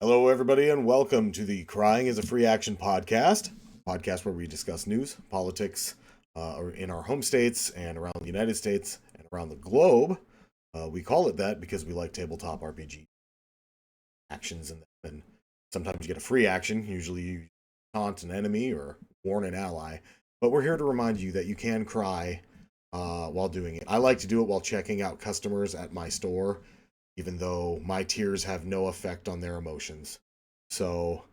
Hello, everybody, and welcome to the Crying is a Free Action podcast where we discuss news, politics in our home states and around the United States and around the globe. We call it that because we like tabletop RPG actions, and sometimes you get a free action. Usually, you taunt an enemy or warn an ally. But we're here to remind you that you can cry while doing it. I like to do it while checking out customers at my store, even though my tears have no effect on their emotions. So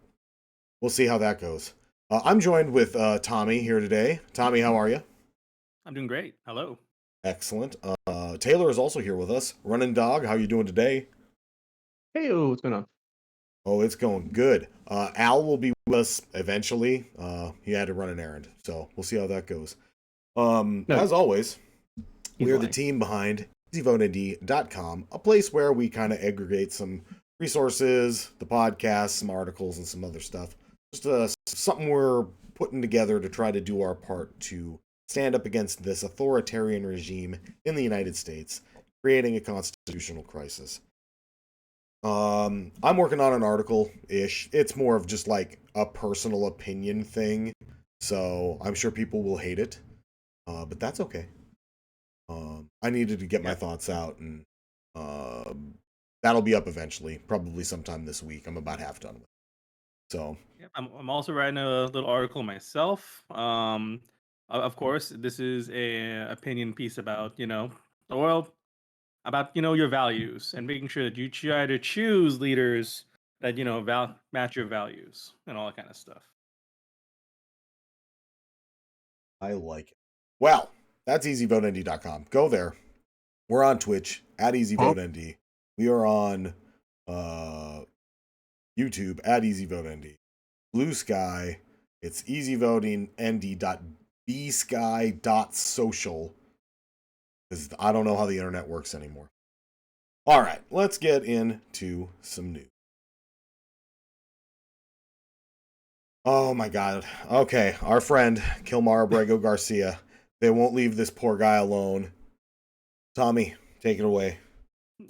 we'll see how that goes. I'm joined with Tommy here today. Tommy, how are you? I'm doing great. Hello. Excellent. Taylor is also here with us. Running Dog, how you doing today? Hey, what's going on? Oh, it's going good. Al will be with us eventually. He had to run an errand, so we'll see how that goes. No, As always, he's we are the lying. team behind EasyVoteND.com, a place where we kind of aggregate some resources, the podcast, some articles, and some other stuff. Just something we're putting together to try to do our part to stand up against this authoritarian regime in the United States, creating a constitutional crisis. I'm working on an article ish. It's more of just like a personal opinion thing, so I'm sure people will hate it, but that's okay. I needed to get my Yep. thoughts out, and that'll be up eventually, probably sometime this week. I'm about half done with it. So, Yep. I'm also writing a little article myself. Of course, this is a opinion piece about well, about your values and making sure that you try to choose leaders that match your values and all that kind of stuff. I like it. Well, that's easyvotend.com. Go there. We're on Twitch at easyvotend. We are on uh, YouTube at easyvotend. Blue Sky, it's easyvotingnd.bsky.social, because I don't know how the internet works anymore. All right, let's get into some news. Oh my god. Okay, our friend Kilmar Abrego Garcia. They won't leave this poor guy alone. Tommy, take it away.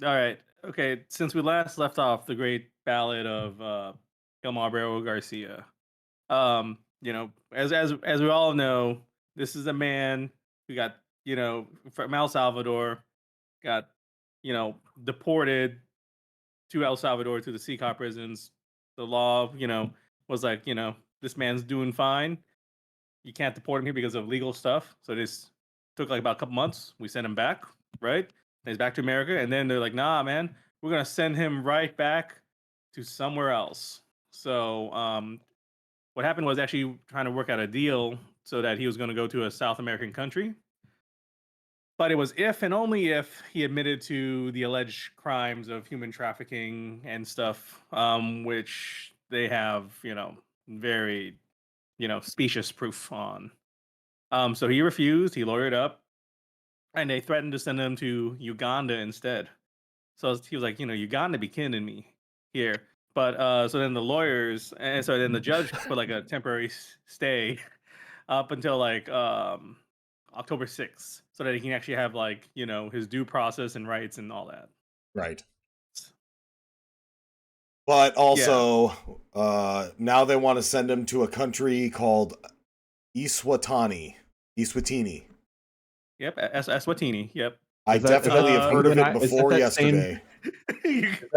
All right. Okay. Since we last left off the great ballad of Gilmar Garcia, as we all know, this is a man who got from El Salvador, got deported to El Salvador to the CCOP prisons. The law, was like, this man's doing fine. You can't deport him here because of legal stuff. So this took like about a couple months. We sent him back, right? And he's back to America, and then they're like, nah, man, we're gonna send him right back to somewhere else. So what happened was actually trying to work out a deal so that he was going to go to a South American country. But it was if and only if he admitted to the alleged crimes of human trafficking and stuff, which they have, very, specious proof on. So he refused. He lawyered up, and they threatened to send him to Uganda instead. So he was like, Uganda be kidding me here. But so then the lawyers, and so then the judge put like a temporary stay up until like October 6th, so that he can actually have like his due process and rights and all that. Right. But Yeah. also, now they want to send him to a country called Eswatini. Eswatini. Yep. Eswatini. Yep. I definitely have heard of it before yesterday.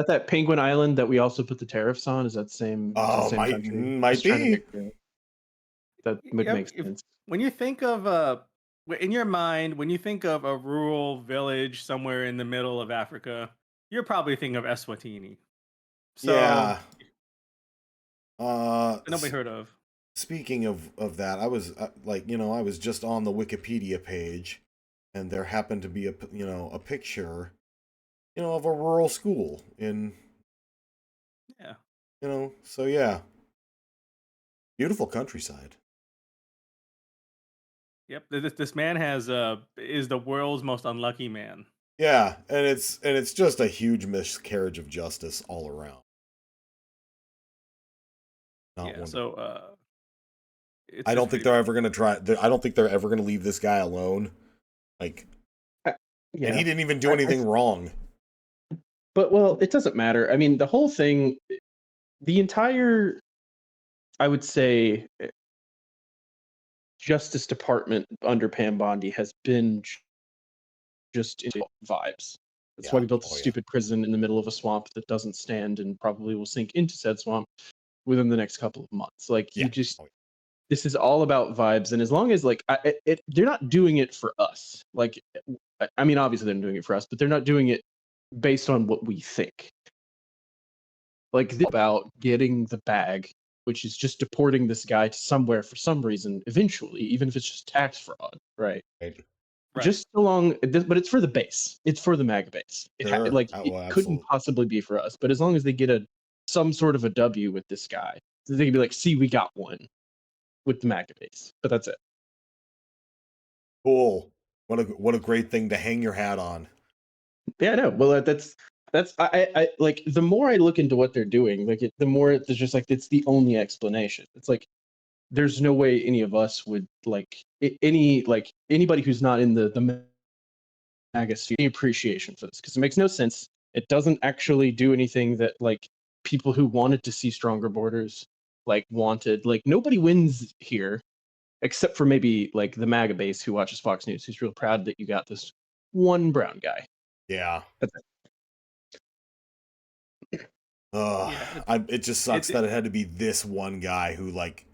That Penguin Island that we also put the tariffs on? Is that same? Oh, Same country? might Just trying to be. make sure. That would make sense. When you think of in your mind, when you think of a rural village somewhere in the middle of Africa, you're probably thinking of Eswatini. So Yeah. nobody heard of. Speaking of that, I was I was just on the Wikipedia page, and there happened to be a picture, of a rural school in, Yeah. so yeah, beautiful countryside. Yep. This man is the world's most unlucky man. Yeah, and it's just a huge miscarriage of justice all around. Not Yeah. wonderful. So I it's don't think pretty they're bad. ever gonna try. I don't think they're ever gonna leave this guy alone. Like, Yeah, and he didn't even do anything wrong. but well, it doesn't matter. I mean, the whole thing. the entire, I would say, Justice Department under Pam Bondi has been just into vibes. That's why Yeah. we built a Oh, yeah. stupid prison in the middle of a swamp that doesn't stand and probably will sink into said swamp within the next couple of months. Like, Yeah. this is all about vibes, and as long as like they're not doing it for us. Like, I mean, obviously they're doing it for us, but they're not doing it based on what we think. Like, this is about getting the bag, which is just deporting this guy to somewhere for some reason eventually, even if it's just tax fraud, right? Right. Just so long, but it's for the base. It's for the MAGA base. Sure. Like, Oh, it well, couldn't absolutely. possibly be for us. But as long as they get some sort of a W with this guy, so they can be like, "See, we got one with the MAGA base." But that's it. Cool. What a great thing to hang your hat on. Yeah, no. Well, that's I like, the more I look into what they're doing, like, the more it's just like it's the only explanation. It's like there's no way any of us would like anybody who's not in the MAGA sphere, any appreciation for this, because it makes no sense. It doesn't actually do anything that like people who wanted to see stronger borders like wanted. Like, nobody wins here except for maybe like the MAGA base who watches Fox News, who's real proud that you got this one brown guy. Yeah. That's it. Yeah, It just sucks that it had to be this one guy who, like,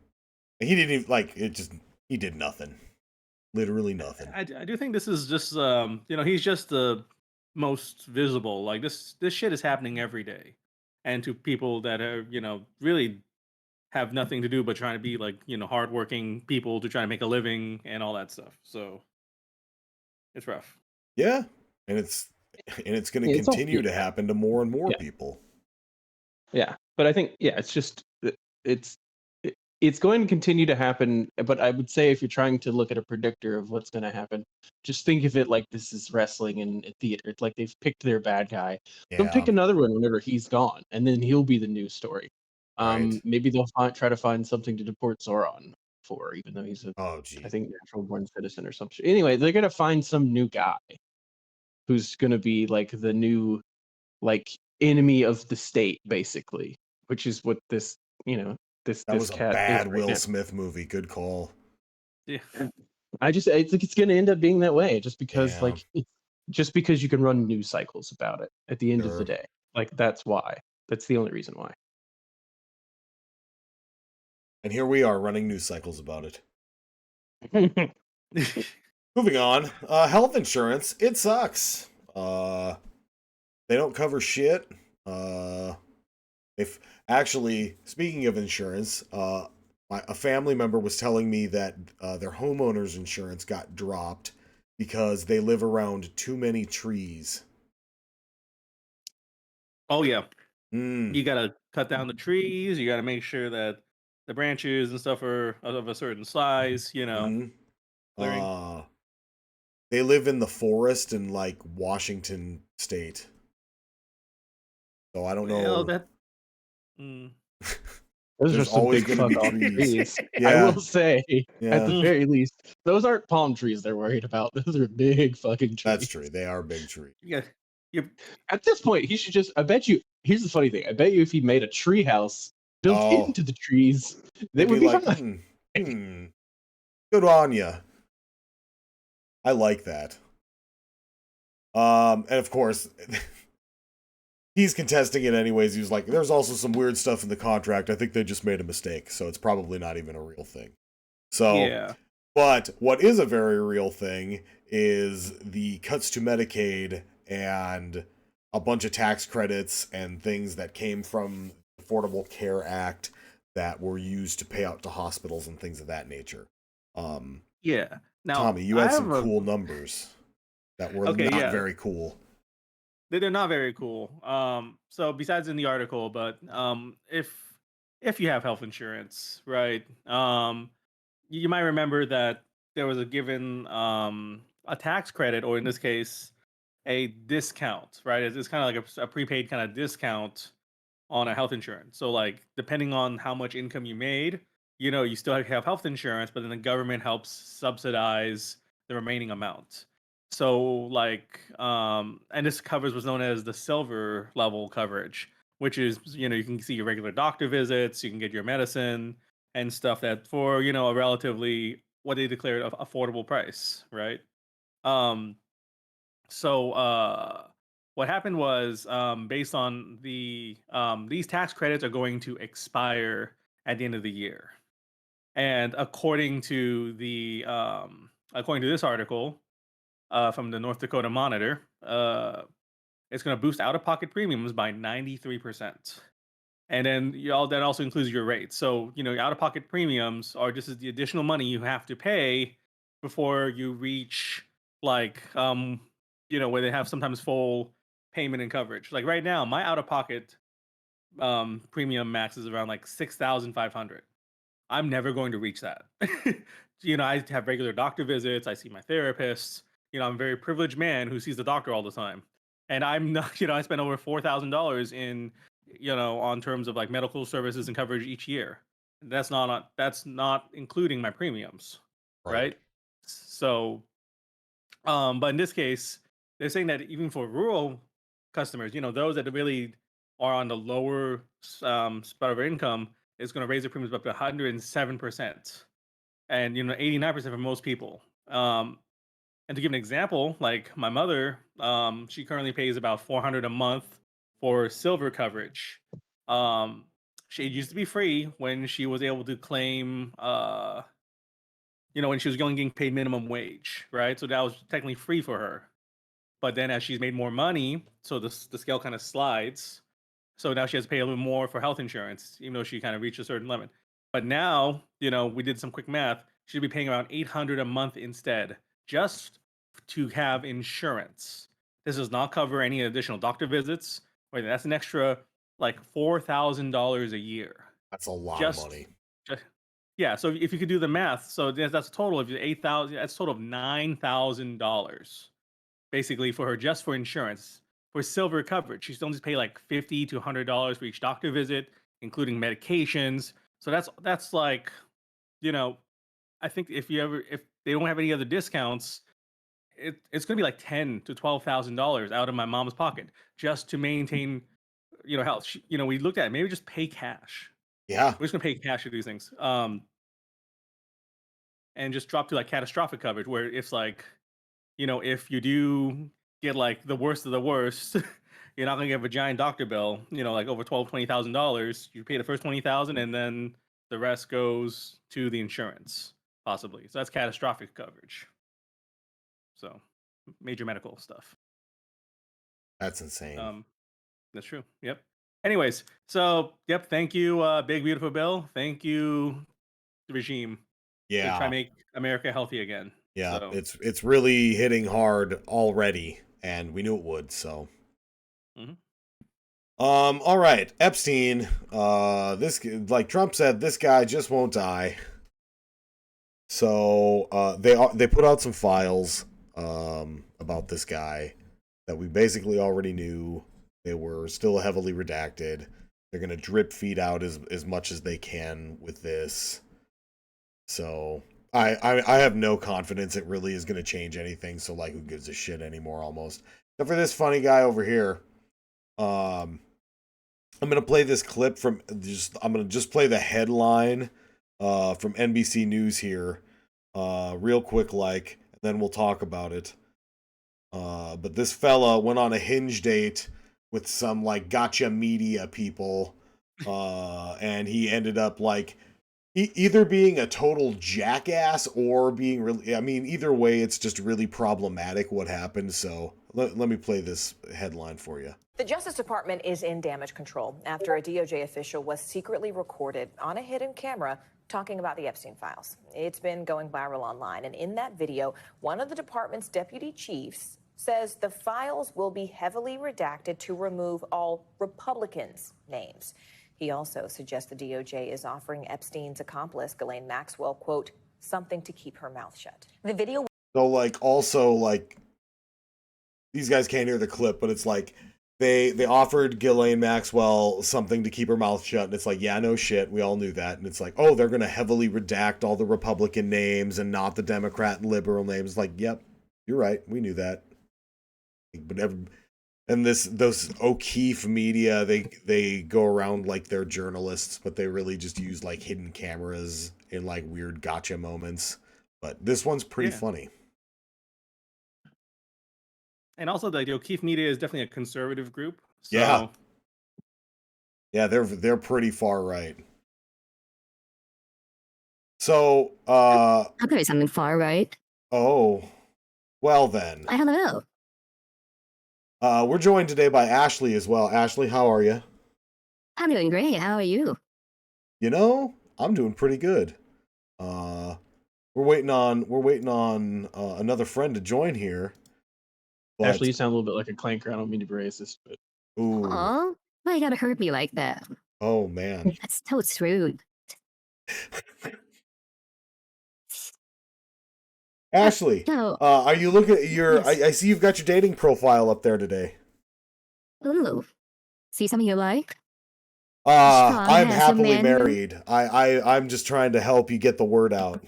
he didn't even, like, he did nothing. Literally nothing. I do think this is just he's just the most visible. Like this shit is happening every day, and to people that are really have nothing to do but trying to be like hardworking people to try to make a living and all that stuff. So it's rough. Yeah. And it's going to Yeah, it's all continue to happen to more and more people. Yeah, but I think it's just it's it's going to continue to happen. But I would say if you're trying to look at a predictor of what's going to happen, just think of it like this is wrestling in a theater. It's like they've picked their bad guy. They'll pick Yeah. another one whenever he's gone, and then he'll be the news story. Right. Maybe they'll try to find something to deport Zoran for, even though he's Oh, I geez. think natural born citizen or something. Anyway, they're gonna find some new guy who's gonna be like the new like enemy of the state, basically, which is what this That was a cat is bad right Will now. Smith movie. Good call. Yeah. It's like it's gonna end up being that way, just because Yeah. just because you can run news cycles about it at the end of the Sure. day. Like, that's why. That's the only reason why. And here we are running news cycles about it. Moving on. Health insurance. It sucks. They don't cover shit. If actually, speaking of insurance, a family member was telling me that their homeowner's insurance got dropped because they live around too many trees. Oh yeah, Mm. you gotta cut down the trees. You gotta make sure that the branches and stuff are of a certain size. Mm-hmm. Clearing. They live in the forest in like Washington State. So I don't Well, know. that. Mm. Those are There's some always big going to fuck be off trees. trees. I Yeah. will say, at the Yeah. very least, those aren't palm trees they're worried about. Those are big fucking trees. That's true. They are big trees. Yeah. You. At this point, he should just. I bet you. Here's the funny thing. I bet you if he made a tree house built Oh, into the trees, they they'd would be be like, fine. good on ya. I like that. And of course, he's contesting it anyways. He was like, there's also some weird stuff in the contract. I think they just made a mistake, so it's probably not even a real thing. So, Yeah. but what is a very real thing is the cuts to Medicaid and a bunch of tax credits and things that came from the Affordable Care Act that were used to pay out to hospitals and things of that nature. Yeah. Now Tommy, you I had have some a. cool numbers that were Okay. not Yeah. very cool. They're not very cool. So besides in the article, but if you have health insurance, right? You might remember that there was a given a tax credit, or in this case, a discount, right? It's kind of like a prepaid kind of discount on a health insurance. So like depending on how much income you made, you still have health insurance, but then the government helps subsidize the remaining amount. So like and this covers what's known as the silver level coverage, which is, you can see your regular doctor visits, you can get your medicine and stuff that for, a relatively what they declared affordable price, right? Um, so what happened was, based on these tax credits are going to expire at the end of the year. And according to this article from the North Dakota Monitor, it's going to boost out-of-pocket premiums by 93%. And then that also includes your rates. So, out-of-pocket premiums are just the additional money you have to pay before you reach where they have sometimes full payment and coverage. Like right now, my out-of-pocket premium max is around like 6,500. I'm never going to reach that. I have regular doctor visits. I see my therapist. I'm a very privileged man who sees the doctor all the time. And I'm not, I spend over $4,000 in, on terms of like medical services and coverage each year. That's not including my premiums, right? So, but in this case, they're saying that even for rural customers, those that really are on the lower spot of income, is going to raise their premiums up to 107%, and 89% for most people. And to give an example, like my mother, she currently pays about $400 a month for silver coverage. Um, she used to be free when she was able to claim, when she was only getting paid minimum wage, right? So that was technically free for her. But then as she's made more money, so the scale kind of slides. So now she has to pay a little more for health insurance, even though she kind of reached a certain limit. But now, we did some quick math. She'd be paying around $800 a month instead, just to have insurance. This does not cover any additional doctor visits. Or that's an extra like $4,000 a year. That's a lot Just, of money. just yeah. So if you could do the math, so that's a total of 8,000. That's a total of $9,000 basically for her just for insurance. For silver coverage, she's only pay like $50 to $100 for each doctor visit, including medications. So that's like, I think if they don't have any other discounts, it's gonna be like $10,000 to $12,000 out of my mom's pocket just to maintain, health. We looked at it, maybe just pay cash. Yeah. We're just gonna pay cash to do things. And just drop to like catastrophic coverage where it's like, if you do get like the worst of the worst, you're not gonna get a giant doctor bill, like over $20,000. You pay the first 20,000 and then the rest goes to the insurance, possibly. So that's catastrophic coverage. So major medical stuff. That's insane. That's true. Yep. Anyways, so yep, thank you, Big Beautiful Bill. Thank you, the regime. To try Yeah. to make America healthy again. Yeah. So, It's really hitting hard already, and we knew it would, so. mhm. All right. Epstein, this, like Trump said, this guy just won't die. So, they put out some files about this guy that we basically already knew. They were still heavily redacted. They're gonna drip feed out as much as they can with this. So I have no confidence it really is gonna change anything. So like, who gives a shit anymore? Almost. Except for this funny guy over here. I'm gonna play this clip from I'm gonna just play the headline from NBC News here, real quick, like, and then we'll talk about it. But this fella went on a Hinge date with some like gotcha media people, and he ended up like either being a total jackass or being really. I mean, either way, it's just really problematic what happened. So let me play this headline for you. The Justice Department is in damage control after a DOJ official was secretly recorded on a hidden camera talking about the Epstein files. It's been going viral online, and in that video, one of the department's deputy chiefs says the files will be heavily redacted to remove all Republicans' names. He also suggests the DOJ is offering Epstein's accomplice, Ghislaine Maxwell, quote, something to keep her mouth shut. The video. So, like, also, like, these guys can't hear the clip, but it's like they offered Ghislaine Maxwell something to keep her mouth shut, and it's like, yeah, no shit, we all knew that. And it's like, oh, they're going to heavily redact all the Republican names and not the Democrat and liberal names. Like, yep, you're right, we knew that. But And those O'Keefe media, they go around like they're journalists, but they really just use like hidden cameras in like weird gotcha moments. But this one's pretty Yeah. funny. And also, the O'Keefe media is definitely a conservative group. So, Yeah. Yeah, they're pretty far right. So, Okay, something far right. oh, well then. I don't know. We're joined today by Ashley as well. Ashley, how are you? I'm doing great. How are you? You know, I'm doing pretty good. We're waiting on another friend to join here. But, Ashley, you sound a little bit like a clanker. I don't mean to be racist, but ooh, Oh, why you gotta hurt me like that? oh man. That's so rude. Ashley, No. are you looking at your? Yes. I see you've got your dating profile up there today. Ooh. See something you like? Strong, I'm handsome happily man. married. I'm just trying to help you get the word out.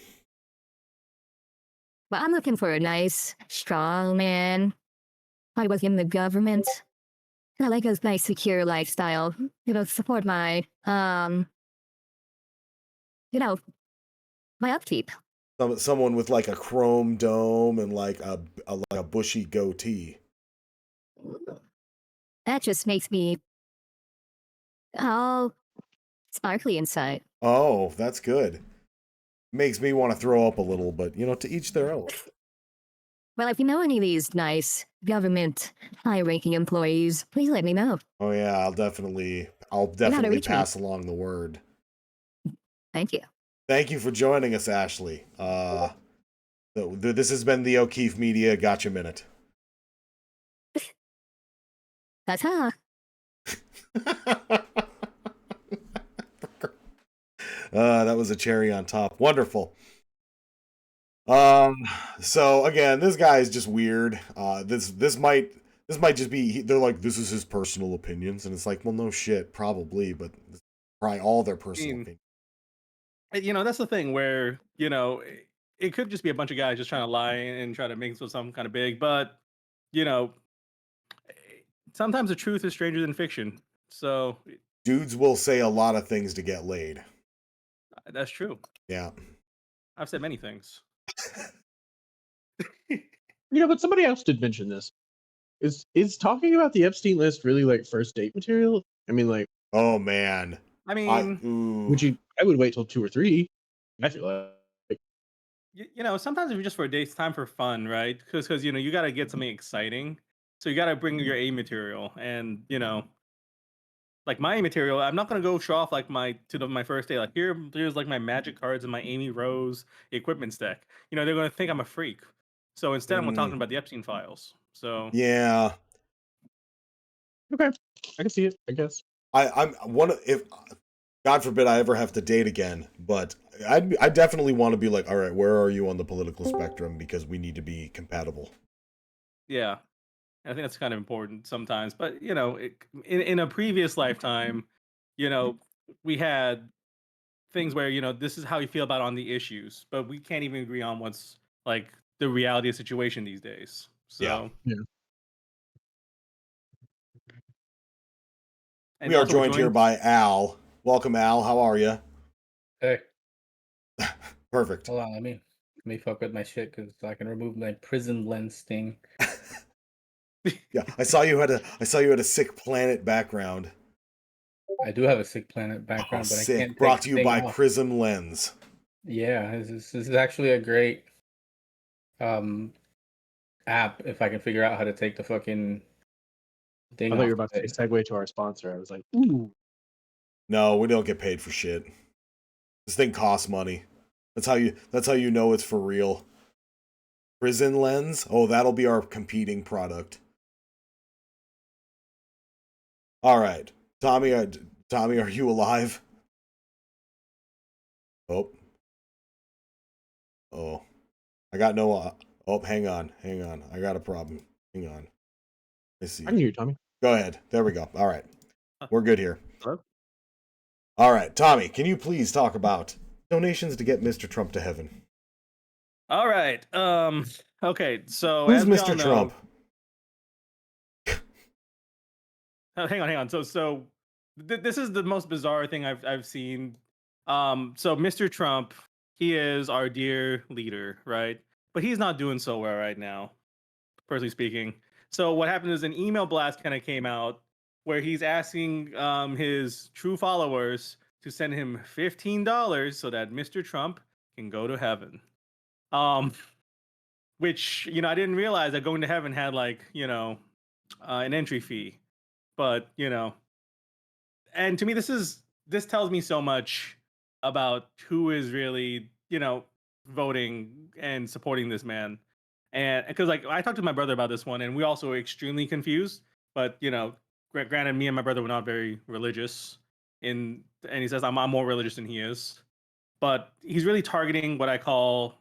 Well, I'm looking for a nice, strong man. I work in the government. I like a nice, secure lifestyle. Support my, my upkeep. Someone with like a chrome dome and like a bushy goatee. That just makes me all sparkly inside. Oh, that's good. Makes me want to throw up a little, but to each their own. Well, if you know any of these nice government high-ranking employees, please let me know. Oh yeah, I'll definitely reach me. pass along the word. Thank you. Thank you for joining us, Ashley. This has been the O'Keefe Media Gotcha Minute. That's how. That was a cherry on top. Wonderful. So again, this guy is just weird. This might just be, they're like, this is his personal opinions, and it's like, well, no shit, probably, but it's probably all their personal opinions. That's the thing where, it could just be a bunch of guys just trying to lie and try to make something kind of big, but, sometimes the truth is stranger than fiction. So Dudes will say a lot of things to get laid. that's true. Yeah. I've said many things. but somebody else did mention this. Is talking about the Epstein list really like first date material? I mean, like, Oh man. I mean, I would wait till 2 or 3. I feel like. sometimes if you're just for a date, it's time for fun, right? Because you got to get something exciting. So you got to bring your A material, and like my A material, I'm not gonna go show off like my first day. Like here's like my magic cards and my Amy Rose equipment deck. They're gonna think I'm a freak. So instead, I'm talking about the Epstein files. So yeah. Okay, I can see it. I guess I'm one of, if God forbid I ever have to date again, but I definitely want to be like, all right, where are you on the political spectrum, because we need to be compatible. yeah. I think that's kind of important sometimes. But in a previous lifetime, we had things where this is how you feel about on the issues, but we can't even agree on what's like the reality of the situation these days. So yeah. And We are also we're joined here by Al. Welcome, Al. How are you? Hey, Perfect. hold on. Let me fuck with my shit because I can remove my prison lens thing. Yeah, I saw you had a Sick Planet background. I do have a Sick Planet background, but sick. I can't Brought take to you the thing by off. Prism Lens. Yeah, this is actually a great app if I can figure out how to take the fucking thing I off. thought you were about to say segue to our sponsor. I was like, ooh. No, we don't get paid for shit. This thing costs money. That's how you know it's for real. Prison Lens? Oh, that'll be our competing product. All right. Tommy, are you alive? Oh. Oh. I got no oh, hang on. I got a problem. Hang on. Let's see. I can hear you, Tommy. Go ahead. There we go. All right. We're good here. Hello? All right, Tommy, can you please talk about donations to get Mr. Trump to heaven? All right. Okay. So Who's as we all Mr. know, Trump? hang on. So this is the most bizarre thing I've seen. So Mr. Trump, he is our dear leader, right? But he's not doing so well right now, personally speaking. So what happened is an email blast kind of came out where he's asking his true followers to send him $15 so that Mr. Trump can go to heaven. Which I didn't realize that going to heaven had like an entry fee, but and to me this tells me so much about who is really voting and supporting this man. And because like I talked to my brother about this one, and we also were extremely confused. But granted, me and my brother were not very religious, and he says I'm more religious than he is. But he's really targeting what I call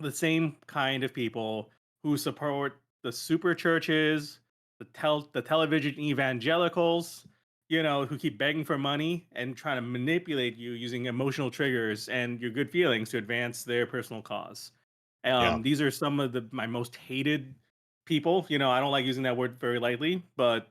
the same kind of people who support the super churches, the television evangelicals, who keep begging for money and trying to manipulate you using emotional triggers and your good feelings to advance their personal cause. Yeah. These are some of my most hated people. I don't like using that word very lightly, but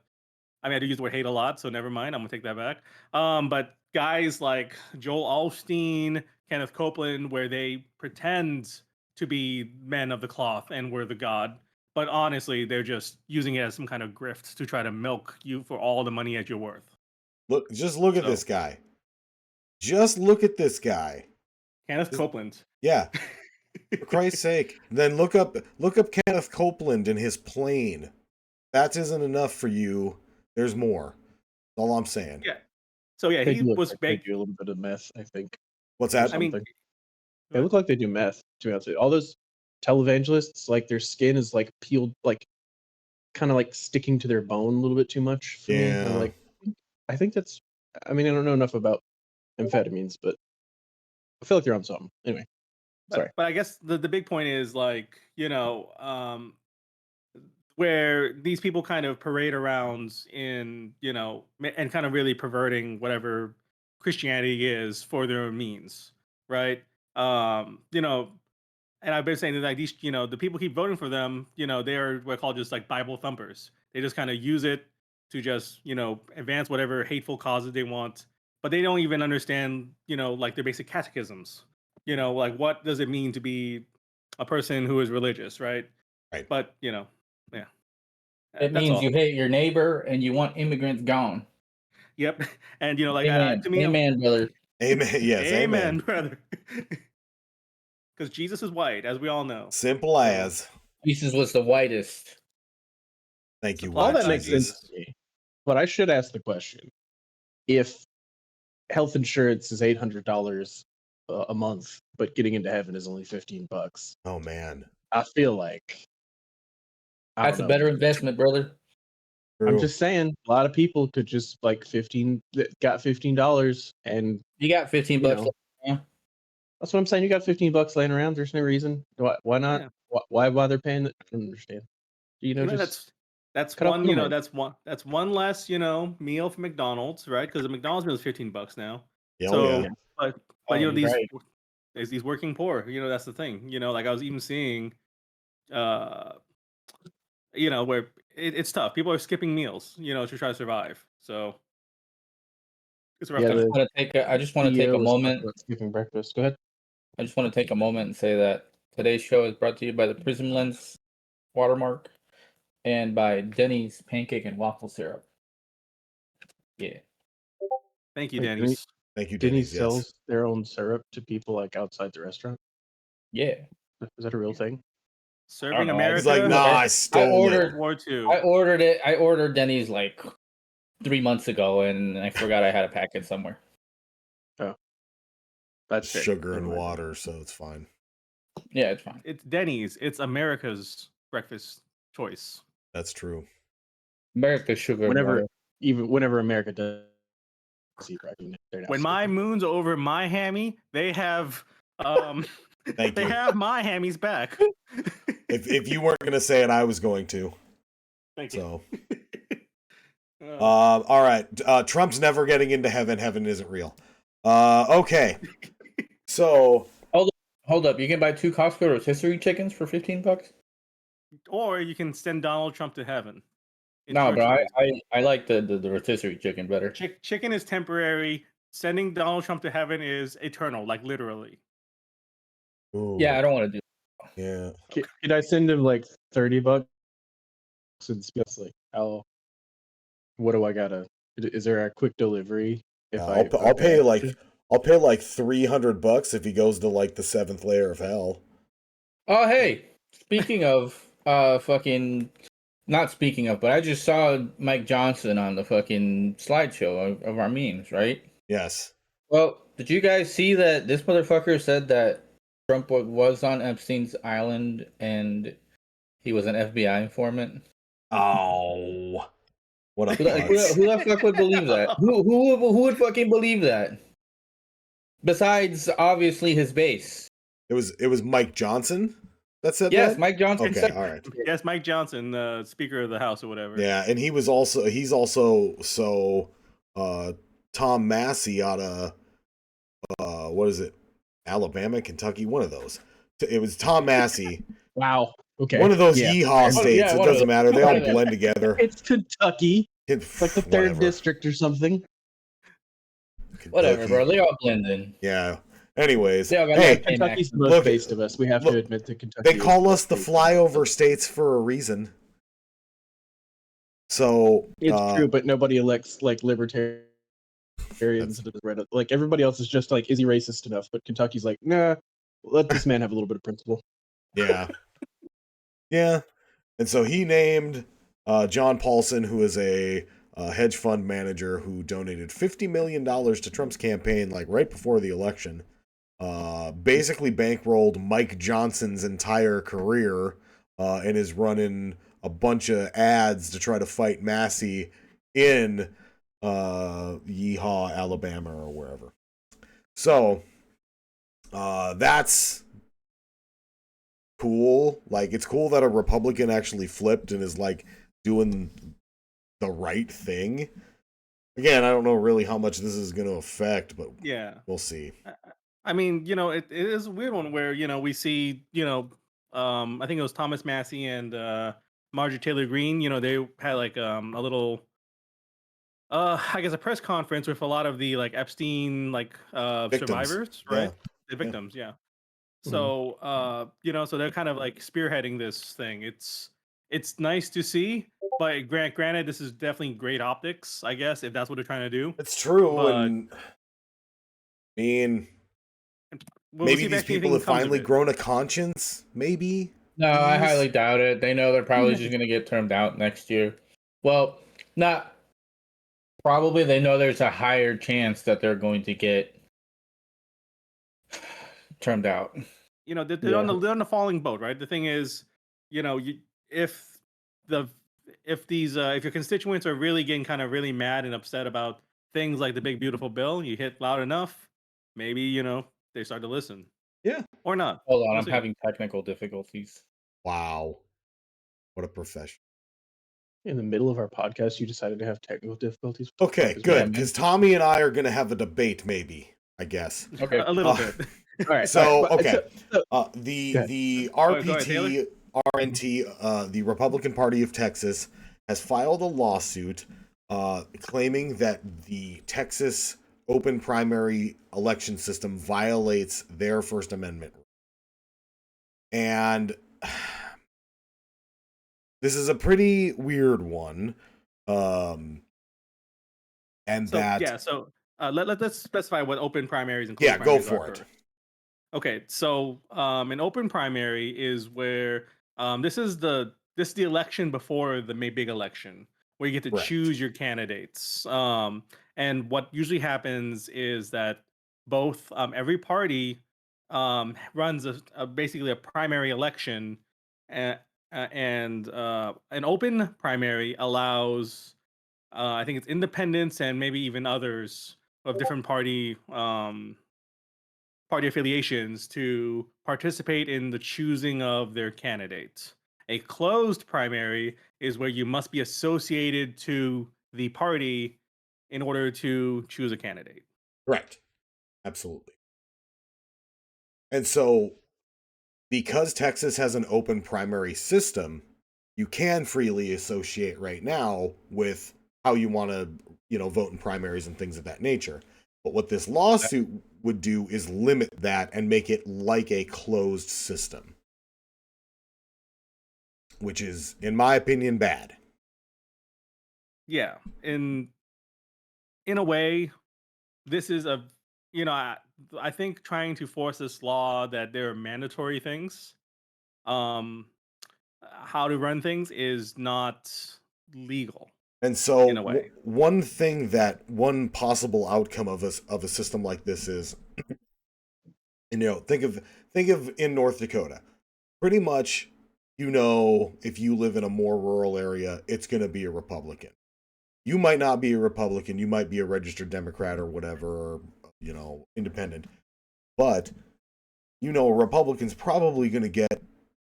I mean, I do use the word hate a lot, so never mind. I'm gonna take that back. But guys like Joel Osteen, Kenneth Copeland, where they pretend to be men of the cloth and were the god, but honestly, they're just using it as some kind of grift to try to milk you for all the money that you're worth. Just look at this guy. Just look at this guy. Kenneth Copeland. Yeah. For Christ's sake. Then look up Kenneth Copeland and his plane. That isn't enough for you. There's more. That's all I'm saying. Yeah. So yeah, They he do look was like they big. do a little bit of meth, I think. What's or that? I mean, something. They look like they do meth. To be honest with you. All those televangelists, like their skin is like peeled, like kind of like sticking to their bone a little bit too much for me. I'm Yeah. like, I think that's. I mean, I don't know enough about amphetamines, but I feel like they're on something. Anyway, sorry. But I guess the big point is like, where these people kind of parade around in, and kind of really perverting whatever Christianity is for their own means, right? And I've been saying that like these, the people keep voting for them, they are what I call just like Bible thumpers. They just kind of use it to just, advance whatever hateful causes they want, but they don't even understand, like their basic catechisms. Like what does it mean to be a person who is religious, right? Right. But yeah. It That's means all. you hate your neighbor and you want immigrants gone. Yep. And like Amen. to me, Amen, brother. Amen. Yes, amen, amen. brother. Because Jesus is white, as we all know. Simple as. Jesus was the whitest. Thank you, All All white that makes Jesus. sense to me. But I should ask the question: if health insurance is $800 a month, but getting into heaven is only $15, Oh man. I feel like That's a don't know. better investment, brother. I'm True. just saying, a lot of people could just like got $15, and You got 15 bucks. know. Yeah. That's what I'm saying. You got $15 laying around. There's no reason. Why not? Yeah. Why bother paying? I don't understand. Just that's cut off one, the middleman. that's one less, meal from McDonald's, right? Because the McDonald's meal is $15 now. Yeah, So, yeah. but Oh, you're right. these working poor, that's the thing. Like I was even seeing, where it's tough. People are skipping meals, to try to survive. So it's a rough Yeah, time. I just want to take CEO a was talking moment. about skipping breakfast. Go ahead. I just want to take a moment and say that today's show is brought to you by the Prism Lens watermark and by Denny's pancake and waffle syrup. Yeah. Thank you, Wait, Denny's. Thank you, Denny's Denny's. Yes. sells their own syrup to people like outside the restaurant. Yeah. Is that a real thing? Serving know, America. He's like, nah, I stole it. War II. I ordered it. I ordered Denny's like 3 months ago, and I forgot I had a packet somewhere. Oh, that's Sugar and Never mind. water, so it's fine. Yeah, it's fine. It's Denny's. It's America's breakfast choice. That's true. America's sugar. and water. Whenever America does eat breakfast, they're not When my sleeping. moon's over my hammy, they have Thank they you. have my hammies back. If you weren't gonna say it, I was going to. Thank you. So all right. Trump's never getting into heaven. Heaven isn't real. Okay. So Hold up, you can buy 2 Costco rotisserie chickens for $15? Or you can send Donald Trump to heaven No, but Churchill is I like the rotisserie chicken better. chicken is temporary. Sending Donald Trump to heaven is eternal, like literally. Yeah, I Ooh, don't want to do. yeah. Could I send him like $30 and just like how? What do I gotta? Is there a quick delivery? If I'll pay like $300 if he goes to like the 7th layer of hell. Oh, hey, speaking of fucking, not speaking of, but I just saw Mike Johnson on the fucking slideshow of our memes, right? Yes. Well, did you guys see that this motherfucker said that Trump was on Epstein's island and he was an FBI informant? Oh, what a Who putz. who the fuck would believe that? Who would fucking believe that? Besides, obviously, his base. It was Mike Johnson that said Yes, that? Mike Johnson Okay, said. all right. Yes, Mike Johnson, Speaker of the House or whatever. Yeah, and he's also Tom Massey out of what is it? Alabama, Kentucky, one of those. It was Tom Massey. Wow. Okay. One of those Yeah. yeehaw states. Yeah, It one of doesn't those. matter. They all One of those. blend together. It's Kentucky. It's Like the third district or something. Whatever, bro. They all blend in. Yeah. Anyways, They all got hey, that same Kentucky's the accent. most Look, based of us. We have look, to admit that Kentucky. they is call the us the most flyover states for a reason. So It's true, but nobody elects like libertarians into the red. Like everybody else is just like, is he racist enough? But Kentucky's like, nah, let this man have a little bit of principle. yeah. Yeah. And so he named John Paulson, who is a hedge fund manager who donated $50 million to Trump's campaign, like right before the election. Basically bankrolled Mike Johnson's entire career and is running a bunch of ads to try to fight Massey in Yeehaw, Alabama, or wherever. So that's cool. Like, it's cool that a Republican actually flipped and is like doing the right thing. Again, I don't know really how much this is going to affect, but Yeah. we'll see. I mean, it is a weird one where, we see, I think it was Thomas Massey and Marjorie Taylor Greene, they had like a little I guess a press conference with a lot of the like Epstein like Victims. survivors, Yeah. right? The victims, yeah. So so they're kind of like spearheading this thing. It's nice to see, but granted, this is definitely great optics, I guess, if that's what they're trying to do. It's true, But and I mean, we'll maybe see if these actually people anything have comes of finally it. grown a conscience. Maybe. No, I Please? highly doubt it. They know they're probably just going to get termed out next year. Well, not probably. They know there's a higher chance that they're going to get termed out. They're on the falling boat, right? The thing is, if if your constituents are really getting kind of really mad and upset about things like the big beautiful bill, you hit loud enough, maybe they start to listen. Yeah. Or not. Hold on, We'll I'm see. having technical difficulties. Wow. What a profession. In the middle of our podcast, you decided to have technical difficulties. Okay, Is good. what- Because Tommy and I are going to have a debate, maybe, I guess. Okay. A little bit. All right. So, all right, okay. so- The Go ahead, Taylor. RPT, RNT, the Republican Party of Texas, has filed a lawsuit claiming that the Texas open primary election system violates their First Amendment. And this is a pretty weird one. And So that... yeah, so let's specify what open primaries and closed Yeah, go primaries are for it. first. Okay, so an open primary is where this is the election before the big election, where you get to Correct. choose your candidates. And what usually happens is that both every party runs basically a primary election, and an open primary allows I think it's independents and maybe even others of different party affiliations to participate in the choosing of their candidates. A closed primary is where you must be associated to the party in order to choose a candidate. Correct. Absolutely. And so, because Texas has an open primary system, you can freely associate right now with how you want to, vote in primaries and things of that nature. But what this lawsuit would do is limit that and make it like a closed system, which is, in my opinion, bad. Yeah, in a way, this is a I think trying to force this law that there are mandatory things, um, how to run things is not legal And so in a way. one possible outcome of a system like this is, think of in North Dakota, pretty much, if you live in a more rural area, it's going to be a Republican. You might not be a Republican, you might be a registered Democrat or whatever, or, independent, but, a Republican's probably going to get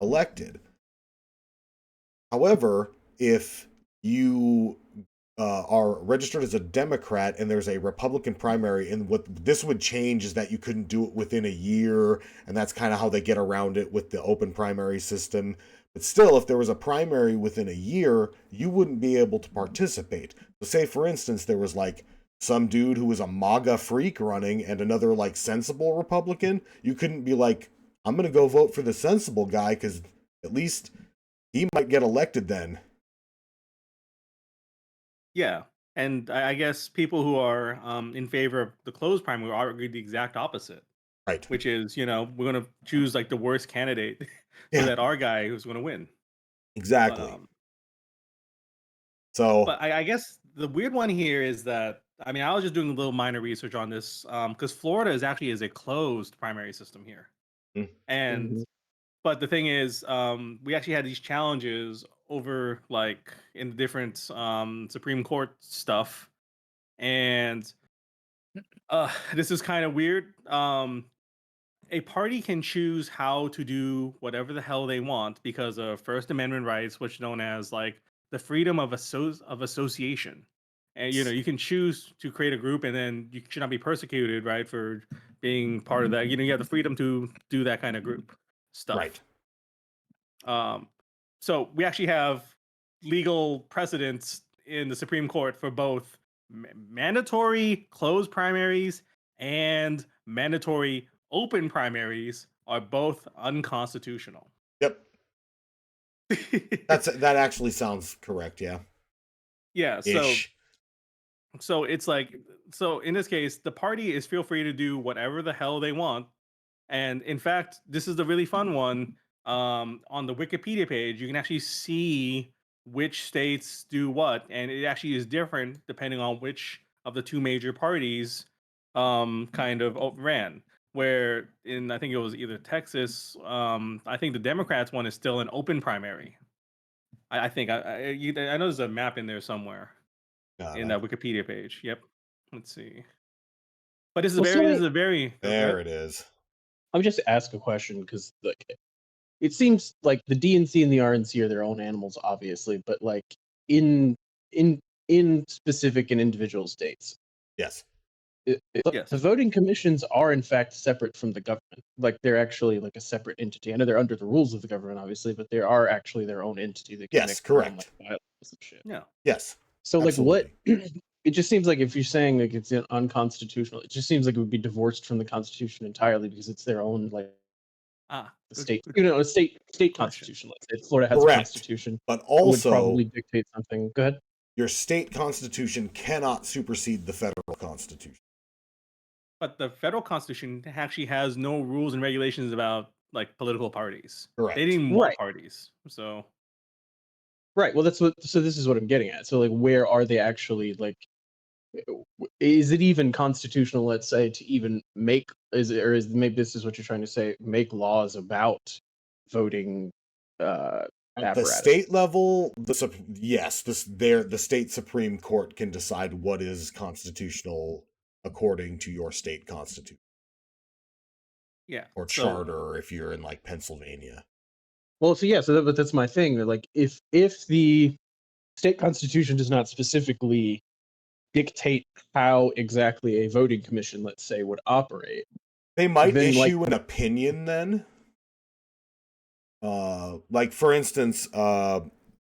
elected. However, if you are registered as a Democrat and there's a Republican primary, and what this would change is that you couldn't do it within a year, and that's kind of how they get around it with the open primary system. But still, if there was a primary within a year, you wouldn't be able to participate. So say, for instance, there was like some dude who was a MAGA freak running and another like sensible Republican, you couldn't be like, I'm going to go vote for the sensible guy because at least he might get elected then. Yeah, and I guess people who are in favor of the closed primary argue the exact opposite, Right. which is, we're going to choose like the worst candidate so Yeah. that our guy who's going to win. Exactly. But I guess the weird one here is that, I was just doing a little minor research on this because Florida is a closed primary system here. Mm. And but the thing is, we actually had these challenges over like in the different Supreme Court stuff, and this is kind of weird. A party can choose how to do whatever the hell they want because of First Amendment rights, which is known as like the freedom of association. And you can choose to create a group, and then you should not be persecuted, right, for being part of that. You have the freedom to do that kind of group stuff. Right. So we actually have legal precedents in the Supreme Court for both mandatory closed primaries and mandatory open primaries are both unconstitutional. Yep. That actually sounds correct, yeah. Yeah, Ish. so it's like, so in this case, the party is feel free to do whatever the hell they want. And in fact, this is the really fun one. On the Wikipedia page, you can actually see which states do what, and it actually is different depending on which of the two major parties kind of ran. Where in, I think it was either Texas, I think the Democrats one is still an open primary. I think I know there's a map in there somewhere in that Wikipedia page. Yep. Let's see. But this is very. There it is. I'm just ask a question because like it seems like the DNC and the RNC are their own animals, obviously, but like in specific and individual states. Yes. Yes. The voting commissions are in fact separate from the government. Like they're actually like a separate entity. I know they're under the rules of the government, obviously, but they are actually their own entity. That can make correct. Their own, like, bylaws and shit. Yeah. Yes. So absolutely. Like what? It just seems like if you're saying like it's unconstitutional, it just seems like it would be divorced from the Constitution entirely because it's their own like the state. A state constitution. Let's say Florida has correct. a constitution, but also would probably dictate something. Go ahead. Your state constitution cannot supersede the federal constitution. But the federal constitution actually has no rules and regulations about like political parties. Correct. They didn't want parties. So right. Well, so this is what I'm getting at. So like, where are they actually like? Is it even constitutional? Let's say to even make maybe this is what you're trying to say? Make laws about voting. At the state level, the state Supreme Court can decide what is constitutional according to your state constitution. Yeah. Or charter if you're in like Pennsylvania. Well, but that's my thing. Like if the state constitution does not specifically dictate how exactly a voting commission, let's say, would operate, they might issue an opinion then. Like for instance,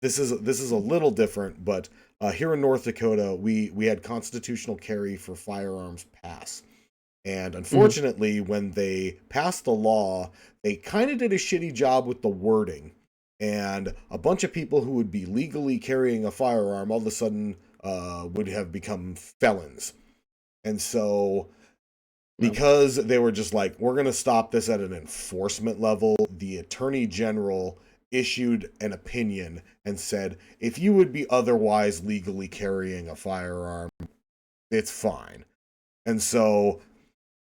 this is a little different, but here in North Dakota, we had constitutional carry for firearms pass. And unfortunately, when they passed the law, they kind of did a shitty job with the wording. And a bunch of people who would be legally carrying a firearm all of a sudden would have become felons. And so, because they were just like, we're going to stop this at an enforcement level, the Attorney General issued an opinion and said, if you would be otherwise legally carrying a firearm, it's fine. And so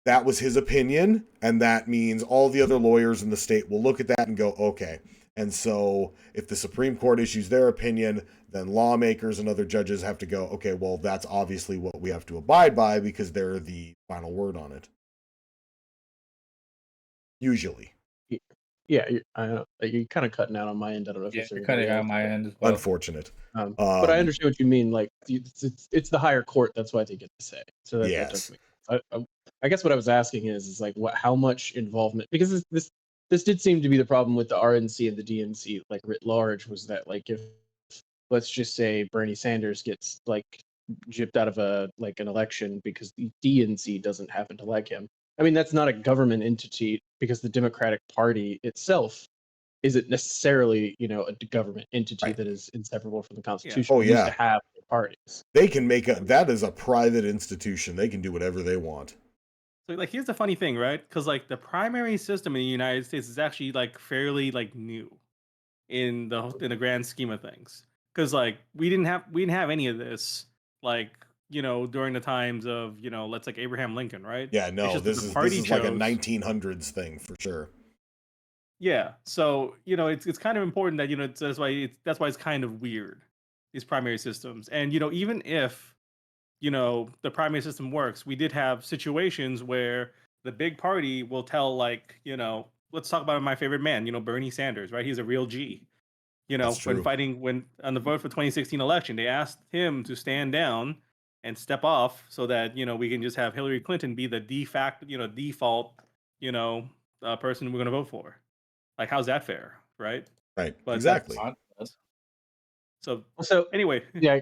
that was his opinion, and that means all the other lawyers in the state will look at that and go, okay. And so if the Supreme Court issues their opinion, then lawmakers and other judges have to go, okay, well, that's obviously what we have to abide by because they're the final word on it. Usually. Yeah, I don't know. You're kind of cutting out on my end. I don't know if you're cutting out on my end as well. Unfortunate. But I understand what you mean. Like, it's the higher court. That's why they get to say. So that does make sense. I guess what I was asking is like, how much involvement? Because this did seem to be the problem with the RNC and the DNC, like writ large, was that like if, let's just say, Bernie Sanders gets like gypped out of an election because the DNC doesn't happen to like him. I mean, that's not a government entity because the Democratic Party itself isn't necessarily, a government entity that is inseparable from the Constitution. Oh, We used yeah. to have parties. They can that is a private institution. They can do whatever they want. So like, here's the funny thing, right? Because like the primary system in the United States is actually like fairly like new in the grand scheme of things. Because like we didn't have any of this like during the times of let's like Abraham Lincoln, right? Yeah, no, It's just that this the is party like a chose- 1900s thing for sure. Yeah, so it's kind of important that that's why it's kind of weird, these primary systems. And even if the primary system works, we did have situations where the big party will tell like let's talk about my favorite man, Bernie Sanders, right? He's a real G. That's true. When on the vote for 2016 election, they asked him to stand down and step off so that we can just have Hillary Clinton be the default person we're going to vote for. Like, how's that fair, right? Right. But exactly. So anyway, yeah,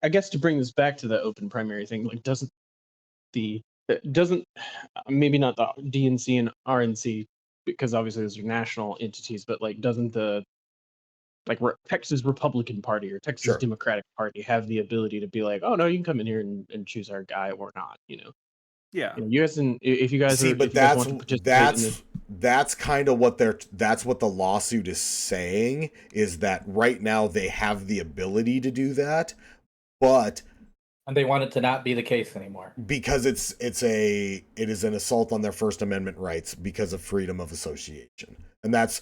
I guess to bring this back to the open primary thing, like doesn't maybe not the DNC and RNC, because obviously those are national entities, but like doesn't the Texas Republican Party or Texas Democratic Party have the ability to be like, oh no, you can come in here and choose our guy or not, Yeah. You guys, if you guys see, but that's kind of what that's what the lawsuit is saying, is that right now they have the ability to do that, but and they want it to not be the case anymore because it is an assault on their First Amendment rights because of freedom of association. And that's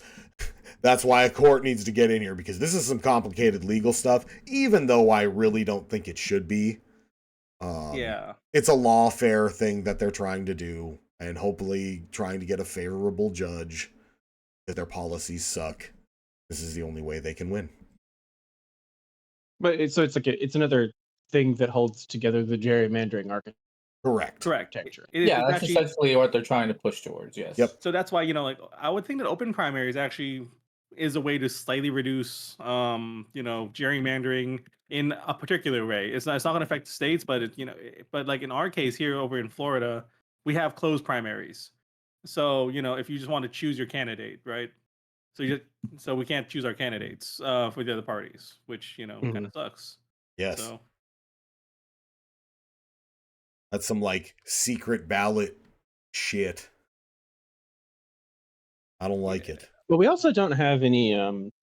why a court needs to get in here, because this is some complicated legal stuff, even though I really don't think it should be. It's a lawfare thing that they're trying to do, and hopefully trying to get a favorable judge. If their policies suck, this is the only way they can win. But it's another thing that holds together the gerrymandering architecture. Correct. That's essentially what they're trying to push towards. Yes. Yep. So that's why I would think that open primaries actually is a way to slightly reduce gerrymandering in a particular way. It's not going to affect the states, but but like in our case here over in Florida, we have closed primaries. So if you just want to choose your candidate, right? So we can't choose our candidates for the other parties, which kind of sucks. Yes. So that's some like secret ballot shit. I don't like it. But we also don't have any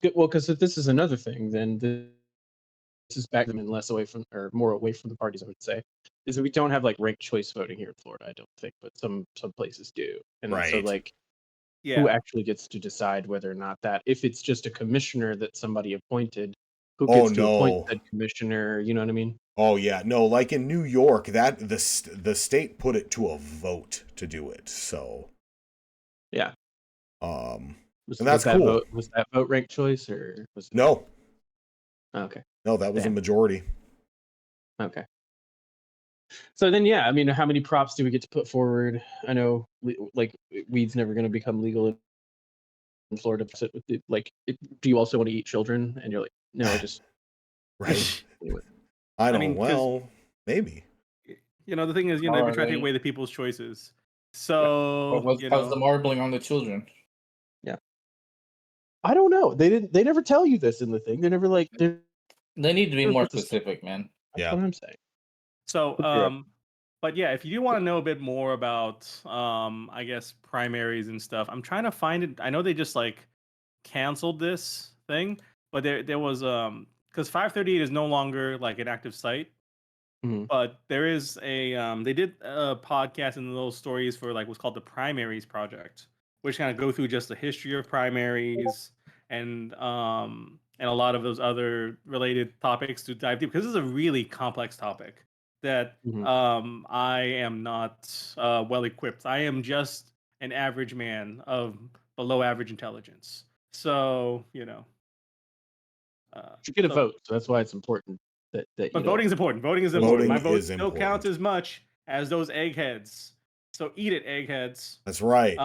because if this is another thing, then this is back and less away from, or more away from the parties, I would say, is that we don't have like ranked choice voting here in Florida, I don't think, but some places do. And so like who actually gets to decide whether or not that, if it's just a commissioner that somebody appointed, who gets to appoint that commissioner, you know what I mean? Oh yeah, no, like in New York, that the state put it to a vote to do it. So yeah. And that's cool. Was that vote ranked choice, or was it... No? Okay. No, that was a majority. Okay. So then, yeah, I mean, how many props do we get to put forward? I know, like, weed's never going to become legal in Florida. Like, do you also want to eat children? And you're like, No, I just Right. anyway. I I don't. mean, 'cause- Well, maybe. the thing is, they try to take away the people's choices. So, How's the marbling on the children? I don't know. They never tell you this in the thing. They never like. They need to be Sure, more but the- specific, man. That's Yeah. what I'm saying. So, Okay. but yeah, if you do want to know a bit more about, I guess primaries and stuff, I'm trying to find it. I know they just like canceled this thing, but there was because 538 is no longer like an active site, Mhm. but there is a they did a podcast and those stories for like what's called the Primaries Project, which kind of go through just the history of primaries and a lot of those other related topics to dive deep because this is a really complex topic that Mhm. I am not well equipped. I am just an average man of below average intelligence. So, You get a so- vote, so that's why it's important that you but know. voting is important. Voting is Voting important. My vote is still important. counts as much as those eggheads. So eat it, eggheads. That's right.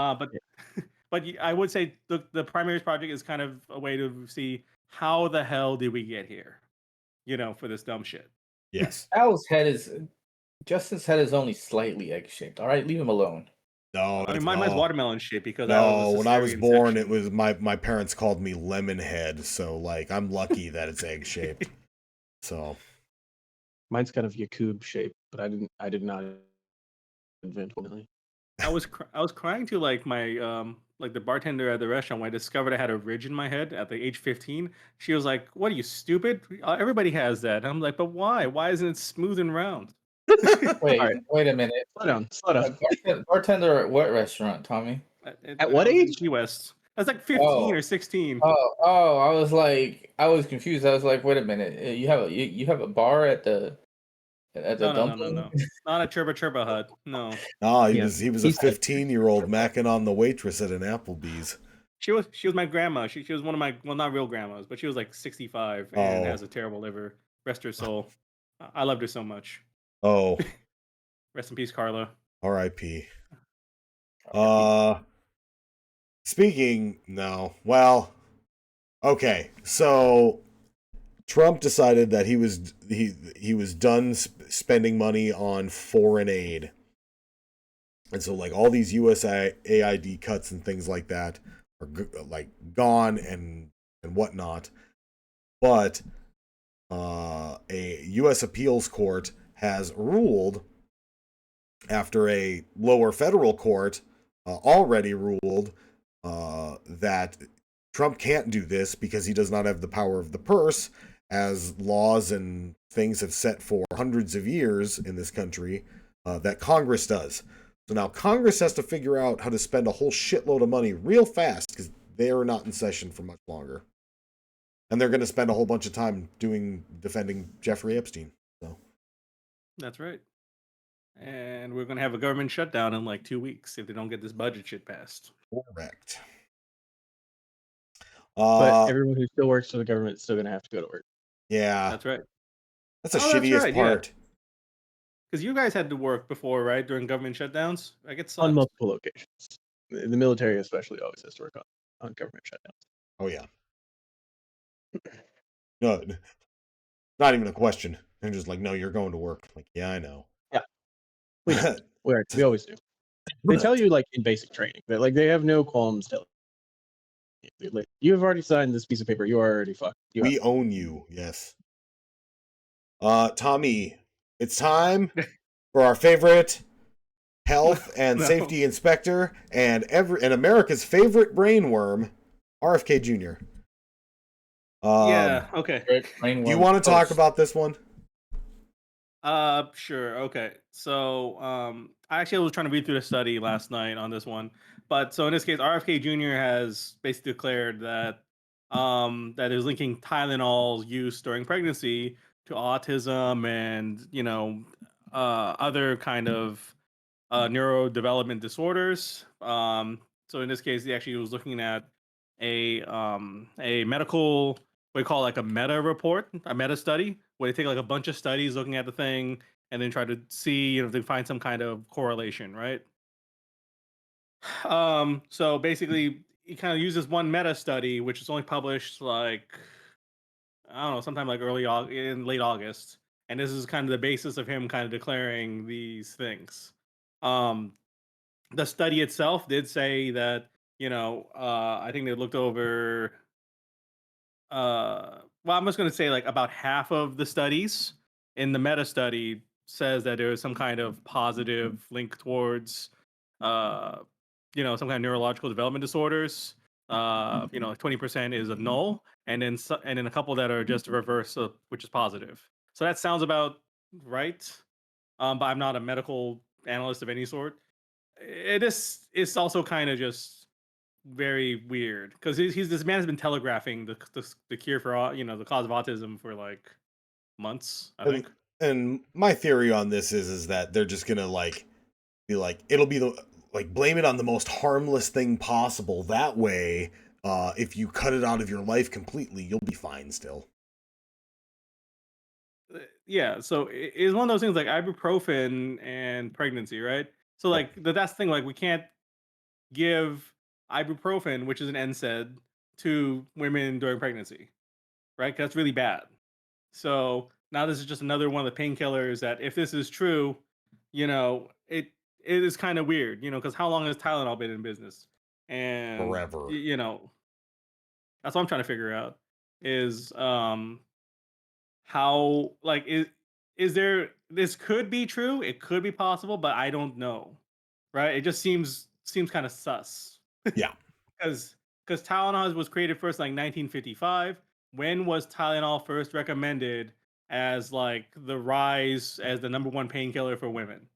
But I would say the Primaries Project is kind of a way to see how the hell did we get here, for this dumb shit. Yes. Justin's head is only slightly egg shaped. All right, leave him alone. No. I mean, it's mine's not. watermelon shaped because No, when I was cesarean born, section. it was my parents called me lemon head, so like I'm lucky that it's egg shaped. So Mine's kind of Yakub shaped, but I did not invent one. I was crying to like my like the bartender at the restaurant when I discovered I had a ridge in my head at the age 15. She was like, "What are you stupid? Everybody has that." I'm like, "But why? Why isn't it smooth and round?" Wait, Alright. wait a minute. Slow down. Bartender at what restaurant, Tommy? At what I was in age? Key West. I was like 15 Oh. or 16. Oh, I was confused. I was like, wait a minute. You have a bar at the No, dumpling? not a chirba chirba hut. No, no, he Yeah. was a He's had- 15-year-old macking on the waitress at an Applebee's. she was my grandma. She was one of my, well, not real grandmas, but she was like 65 and Oh. has a terrible liver. Rest her soul. I loved her so much. Oh, Rest in peace, Carla. R.I.P. Well, okay. So Trump decided that he was done spending money on foreign aid. And so like all these USAID cuts and things like that are like gone and whatnot. But a U.S. appeals court has ruled after a lower federal court already ruled that Trump can't do this because he does not have the power of the purse, as laws and things have set for hundreds of years in this country that Congress does. So now Congress has to figure out how to spend a whole shitload of money real fast because they are not in session for much longer. And they're going to spend a whole bunch of time defending Jeffrey Epstein. So That's right. And we're gonna have a government shutdown in like 2 weeks if they don't get this budget shit passed. correct. But everyone who still works for the government is still going to have to go to work. Yeah, That's right. that's the Oh, that's shittiest right, yeah. part. Because you guys had to work before, right? During government shutdowns. I get On sucked. multiple locations. The military especially always has to work on government shutdowns. Oh yeah. No, not even a question. They're just like, no, you're going to work. Like, yeah, I know. Yeah. We always do. They tell you like in basic training that like they have no qualms telling you. Like, you have already signed this piece of paper. You are already fucked. We own you. Yes. Tommy, it's time for our favorite health and No. safety inspector and America's favorite brainworm, RFK Jr. Yeah. Okay. Do you want to talk about this one? Sure. Okay. So, I actually was trying to read through the study last night on this one, but so in this case, RFK Jr. has basically declared that that is linking Tylenol's use during pregnancy to autism and other kind of neurodevelopment disorders. So in this case, he actually was looking at a medical, what we call like a meta report, a meta study, where they take like a bunch of studies looking at the thing and then try to see if they find some kind of correlation, right? So basically, he kind of uses one meta study, which is only published like I don't know, sometime like in late August, and this is kind of the basis of him kind of declaring these things. Um, the study itself did say that I think they looked over. Well, I'm just going to say like about half of the studies in the meta study says that there is some kind of positive link towards, uh, some kind of neurological development disorders. Like 20% is a null, and then a couple that are just a reverse, which is positive. So that sounds about right. But I'm not a medical analyst of any sort. It is. It's also kind of just very weird because this man has been telegraphing the cure for the cause of autism for like months, I And think. my theory on this is that they're just gonna like be like it'll be the like blame it on the most harmless thing possible. That way, if you cut it out of your life completely, you'll be fine still. Yeah, so it's one of those things like ibuprofen and pregnancy, right? So Yep. like that's the thing, like we can't give ibuprofen, which is an NSAID, to women during pregnancy, right? 'Cause that's really bad. So now this is just another one of the painkillers that, if this is true, it is kind of weird, because how long has Tylenol been in business? And Forever. that's what I'm trying to figure out is how like is there this could be true, it could be possible, but I don't know, right? It just seems kind of sus. Yeah. Because Tylenol was created first like 1955. When was Tylenol first recommended as like the rise as the number one painkiller for women?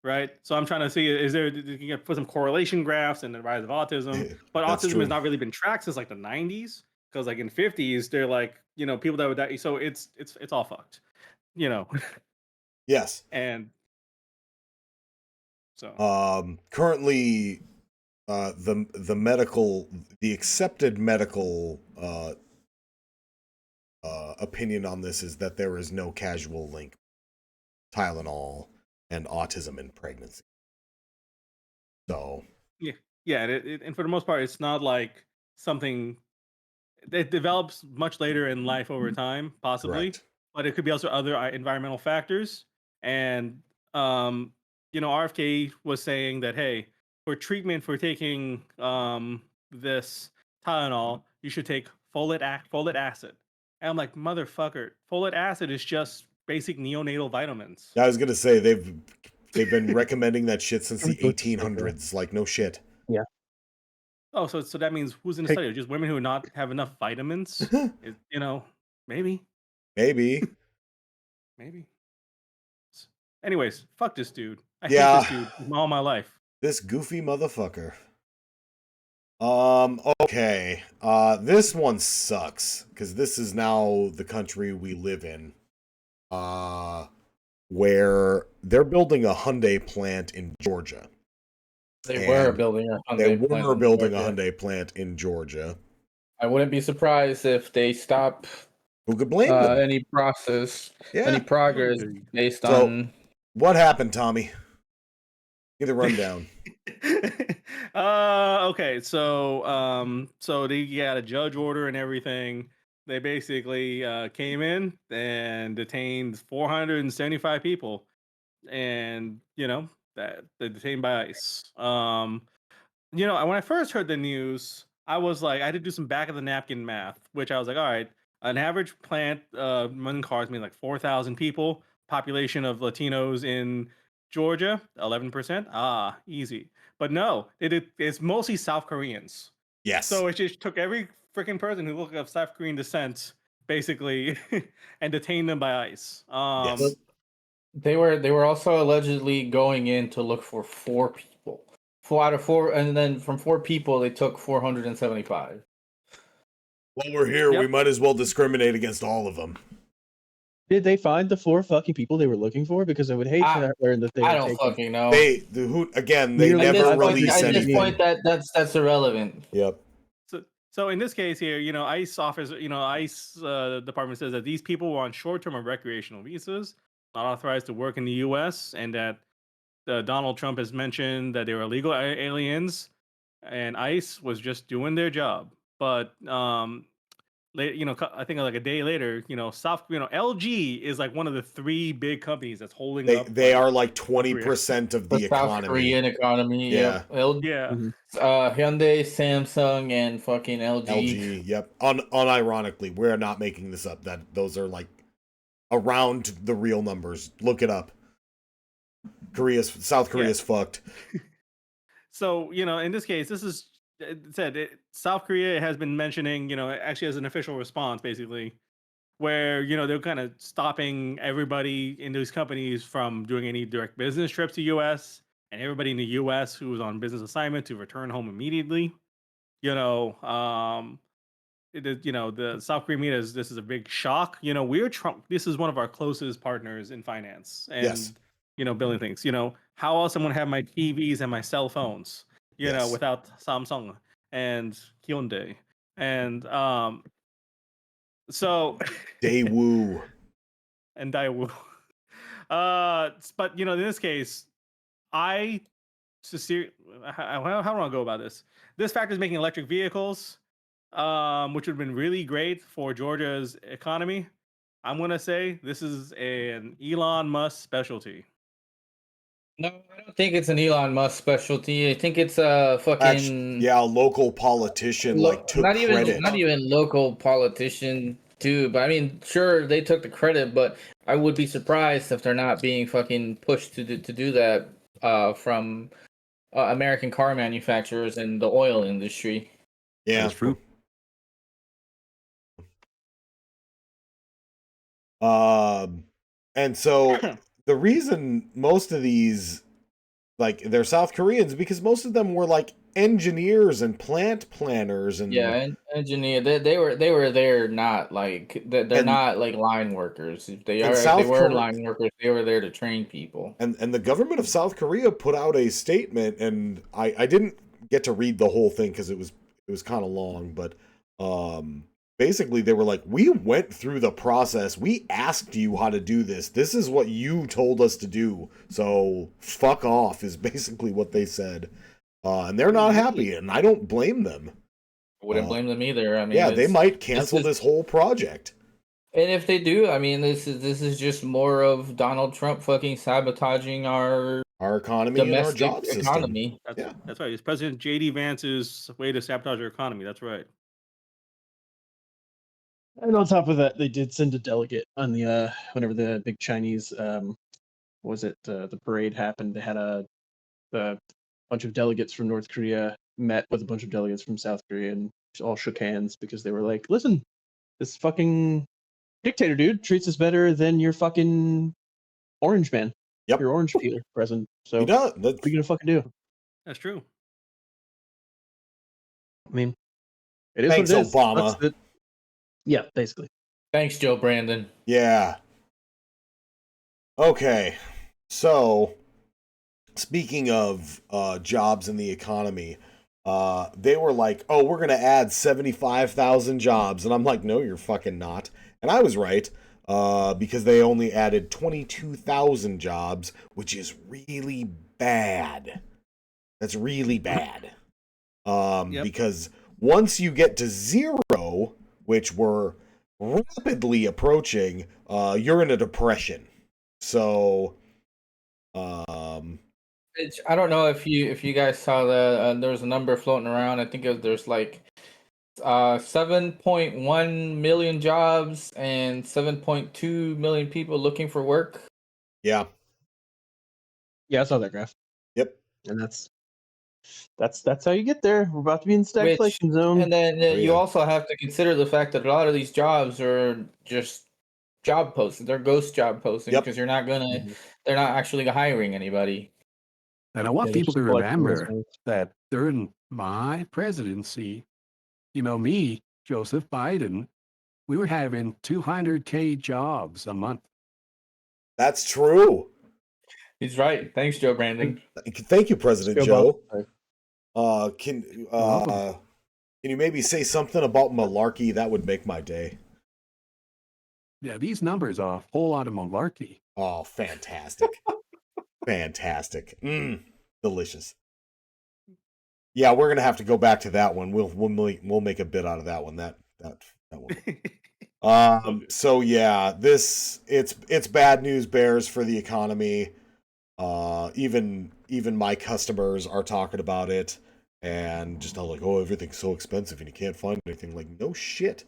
Right. So I'm trying to see, is there, you can put some correlation graphs and the rise of autism, but That's autism true. has not really been tracked since like the 90s. Because like in 50s, they're like, people that would die. So it's all fucked, Yes. and so Currently, the accepted medical opinion on this is that there is no causal link Tylenol and autism in pregnancy. So yeah, and for the most part, it's not like something it develops much later in life over time, possibly, correct. but it could be also other environmental factors. And RFK was saying that, hey, for treatment for taking this Tylenol, you should take folic acid. And I'm like, motherfucker, folic acid is just basic neonatal vitamins. I was gonna say they've been recommending that shit since the Every books, 1800s. Like no shit. Yeah. Oh, so that means who's in the Take- study? Just women who not have enough vitamins? Maybe. Maybe. Maybe. Anyways, fuck this dude. I hate Yeah. this dude all my life. This goofy motherfucker. Okay. This one sucks because this is now the country we live in. Where they're building a Hyundai plant in Georgia. They were building a Hyundai plant. They were building a Hyundai plant in Georgia. I wouldn't be surprised if they stop Who could blame them? any process, Yeah. any progress based So- on. What happened, Tommy? Give the rundown. Okay, so they got a judge order and everything. They basically came in and detained 475 people, and that they're detained by ICE. When I first heard the news, I was like, I had to do some back of the napkin math, which I was like, all right, an average plant running cars mean like 4,000 people, population of Latinos in Georgia, 11%. Ah, easy. But no, it's mostly South Koreans. Yes. So it just took every freaking person who looked of South Korean descent, basically, and detained them by ICE. Yes. They were also allegedly going in to look for 4 people. 4 out of 4, and then from 4 people they took 475. While we're here, we Yep. might as well discriminate against all of them. Did they find the 4 fucking people they were looking for? Because I would hate to learn that they I were don't taken. fucking know. They Nearly never at this point- released At this anything. point, that's irrelevant. Yep. So in this case here, ICE office, ICE department says that these people were on short-term or recreational visas, not authorized to work in the U.S., and that Donald Trump has mentioned that they were illegal aliens, and ICE was just doing their job. But I think like a day later, LG is like one of the 3 big companies that's holding They up. they like, are like South Korea. 20% of The the South economy. Korean economy. Yeah. Yep. Yeah. Hyundai, Samsung, and fucking LG. LG, yep. Unironically, we're not making this up. That those are like around the real numbers. Look it up. South Korea's fucked. So, in this case, this is South Korea has been mentioning, actually as an official response, basically, where, they're kind of stopping everybody in those companies from doing any direct business trips to US, and everybody in the US who was on business assignment to return home immediately. The South Korean media this is a big shock. This is one of our closest partners in finance and Yes. building things. How else I'm gonna have my TVs and my cell phones, Yes. without Samsung and Hyundai. And so Daewoo. and Daewoo. But in this case, how do I go about this? This factor is making electric vehicles, which would have been really great for Georgia's economy. I'm gonna say this is an Elon Musk specialty. No, I don't think it's an Elon Musk specialty. I think it's a fucking Actually, yeah, a local politician took not even credit. not even local politician too. But I mean, sure they took the credit, but I would be surprised if they're not being fucking pushed to do that from American car manufacturers and the oil industry. Yeah, That's true. And so the reason most of these, like, they're South Koreans, because most of them were like engineers and plant planners and and engineer. They were there, not like they're not like line workers. If they were line workers, they were there to train people. And the government of South Korea put out a statement, and I didn't get to read the whole thing because it was kind of long, but basically they were like, we went through the process, we asked you how to do this, this is what you told us to do, so fuck off, is basically what they said. And they're not happy, and I don't blame them. I wouldn't blame them either. I mean, yeah, they might cancel this whole project. And if they do, I mean, this is just more of Donald Trump fucking sabotaging our economy and our job economy. System. That's right. It's President J.D. Vance's way to sabotage our economy. That's right. And on top of that, they did send a delegate on the whenever the big Chinese the parade happened. They had a bunch of delegates from North Korea met with a bunch of delegates from South Korea and all shook hands because they were like, listen, this fucking dictator dude treats us better than your fucking orange man. Yep. Your orange peeler president. So he does. what are you gonna fucking do? That's true. I mean, it is Thanks, what it is. Obama. Yeah, basically. Thanks, Joe Brandon. Yeah. Okay. So, speaking of jobs in the economy, they were like, oh, we're going to add 75,000 jobs. And I'm like, no, you're fucking not. And I was right, because they only added 22,000 jobs, which is really bad. That's really bad. Because once you get to 0, which we're rapidly approaching, you're in a depression. So, I don't know if you guys saw that there was a number floating around. I think there's like 7.1 million jobs and 7.2 million people looking for work. Yeah, I saw that graph. Yep. And that's how you get there. We're about to be in the stagflation zone. And then you also have to consider the fact that a lot of these jobs are just job postings. They're ghost job postings because they're not actually hiring anybody. And I want people to remember that during my presidency, me, Joseph Biden, we were having 200K jobs a month. That's true. He's right. Thanks, Joe Brandon. Thank you, President Joe. Can welcome. you maybe say something about malarkey? That would make my day. Yeah, these numbers are a whole lot of malarkey. Oh, fantastic. Fantastic. Delicious. Yeah, we're gonna have to go back to that one. We'll make a bit out of that one. That That one. So yeah, it's bad news bears for the economy. Even my customers are talking about it and just like, oh, everything's so expensive and you can't find anything. Like, no shit.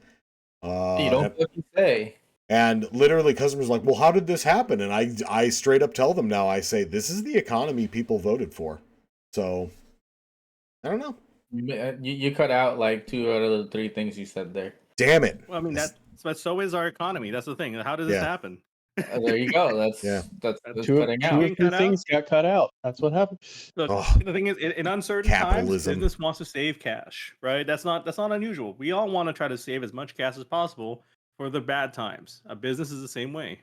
You don't fucking say. And literally customers are like, well, how did this happen? And I straight up tell them now, I say, this is the economy people voted for. So, I don't know. You cut out like 2 out of the 3 things you said there. Damn it. Well, I mean, but so is our economy. That's the thing. How does this happen? There you go. That's cutting out. Two things got cut out. That's what happened. Look, the thing is, in uncertain times, business wants to save cash, right? That's not unusual. We all want to try to save as much cash as possible for the bad times. A business is the same way.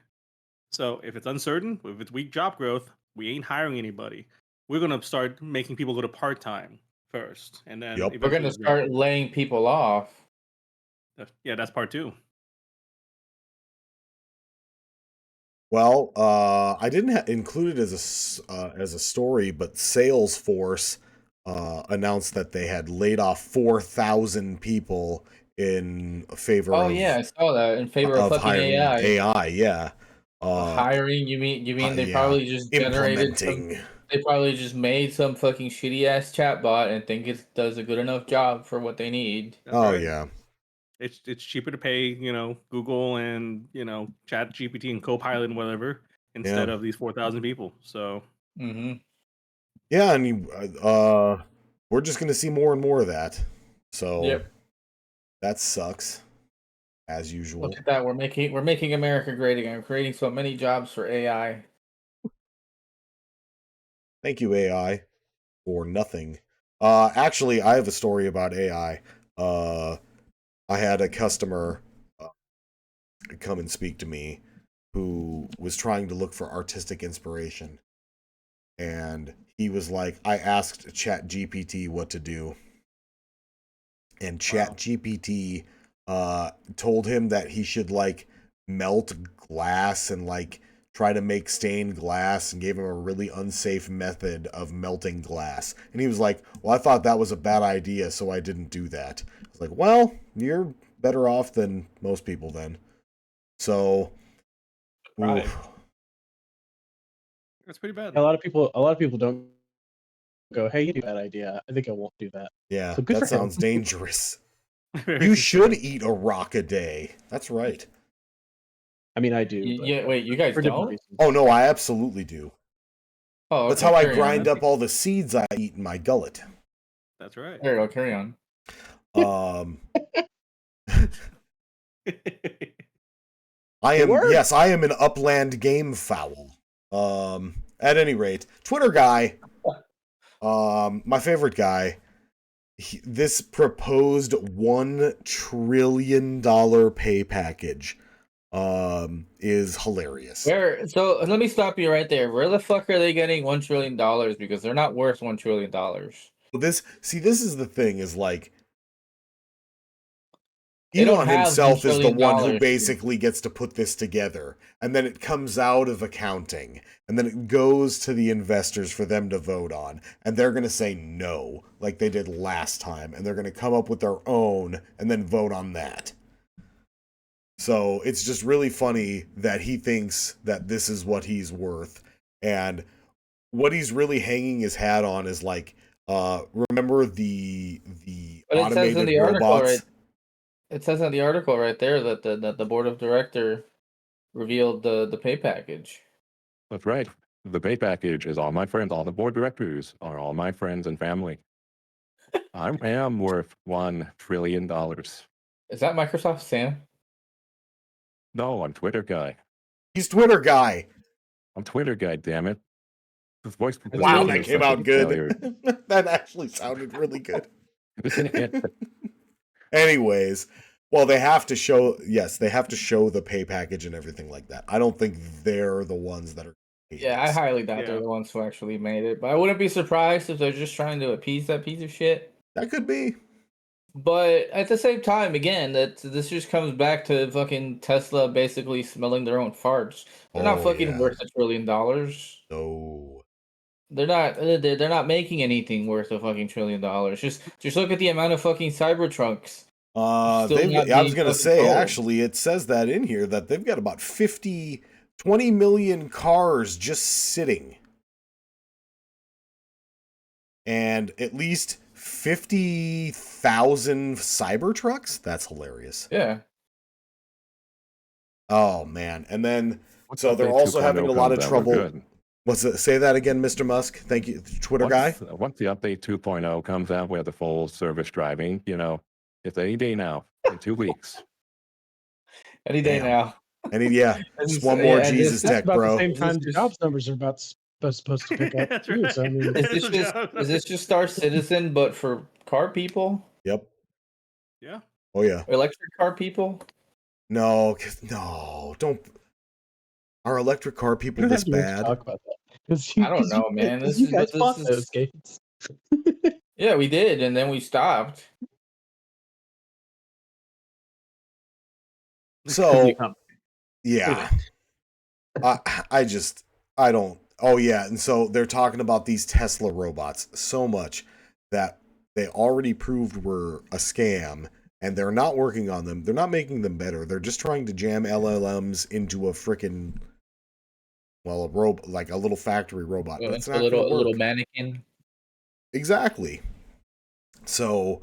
So if it's uncertain, if it's weak job growth, we ain't hiring anybody. We're gonna start making people go to part-time first, and then we're gonna start laying people off. Yeah, that's part 2. Well, I didn't include it as a story, but Salesforce announced that they had laid off 4,000 people in favor of. Oh yeah, I saw that, in favor of fucking AI. AI, yeah. Hiring? You mean they probably just generated they probably just made some fucking shitty ass chatbot and think it does a good enough job for what they need. That's right. Yeah. It's cheaper to pay, Google and, Chat GPT and Copilot and whatever instead of these 4,000 people. So. Yeah, and we're just going to see more and more of that. So that sucks, as usual. Look at that. We're making America great again. We're creating so many jobs for AI. Thank you, AI, for nothing. Actually, I have a story about AI. I had a customer come and speak to me who was trying to look for artistic inspiration. And he was like, I asked Chat GPT what to do. And Chat GPT told him that he should like melt glass and like try to make stained glass, and gave him a really unsafe method of melting glass. And he was like, well, I thought that was a bad idea, so I didn't do that. I was like, well, you're better off than most people then. So that's pretty bad. A lot of people don't go, hey, you do that idea. I think I won't do that. Yeah, so good that sounds dangerous. You should eat a rock a day. That's right. I mean, I do. Yeah, wait, you guys don't? Oh, no, I absolutely do. Oh, okay, that's how I grind up all the seeds I eat in my gullet. That's right. There you go, carry on. I am an upland game fowl. At any rate, Twitter guy, my favorite guy, this proposed $1 trillion pay package is hilarious. So let me stop you right there. Where the fuck are they getting $1 trillion? Because they're not worth $1 trillion. This is the thing, is like, Elon himself is the one who basically gets to put this together, and then it comes out of accounting, and then it goes to the investors for them to vote on, and they're going to say no, like they did last time, and they're going to come up with their own and then vote on that. So it's just really funny that he thinks that this is what he's worth, and what he's really hanging his hat on is like, remember the automated robots? It says in the article right there that the board of director revealed the pay package. That's right. The pay package is all my friends, all the board directors are all my friends and family. I am worth $1 trillion. Is that Microsoft Sam? No, I'm Twitter guy. He's Twitter guy. I'm Twitter guy, damn it. His voice. Wow, that came out good. That actually sounded really good. Anyways, well, they have to show the pay package and everything like that. I don't think they're the ones that are. Yeah, I highly doubt they're the ones who actually made it. But I wouldn't be surprised if they're just trying to appease that piece of shit. That could be. But at the same time, again, this just comes back to fucking Tesla basically smelling their own farts. They're not fucking worth $1 trillion. No. They're not making anything worth a fucking $1 trillion. Just look at the amount of fucking Cybertrucks Still not I was being going to say, controlled. actually, it says that in here that they've got about 20 million cars just sitting. And at least 50,000 Cybertrucks? That's hilarious. Yeah. Oh, man. And then, Once so they're update also 2.0 having a lot of comes out, we're trouble. good. What's it? Say that again, Mr. Musk. Thank you, Twitter guy. Once the update 2.0 comes out, we have the full service driving. You know, it's any day now, in 2 weeks. Any day Damn. now. Yeah, just one more Jesus That's tech, about bro. the same Is time this jobs numbers are supposed to pick up That's too. right. So I mean, Is this just Star Citizen but for car people? Yep. Yeah. Oh, yeah. Electric car people? No, don't. Are electric car we people don't this have to even bad? talk about that. I don't know, man. Because This you is guys but bought this those is games. yeah, we did, and then we stopped. So, yeah. I don't. Oh, yeah. And so they're talking about these Tesla robots so much that they already proved were a scam, and they're not working on them. They're not making them better. They're just trying to jam LLMs into a freaking, well, like a little factory robot. Well, That's it's not a going to little work. mannequin. Exactly. So,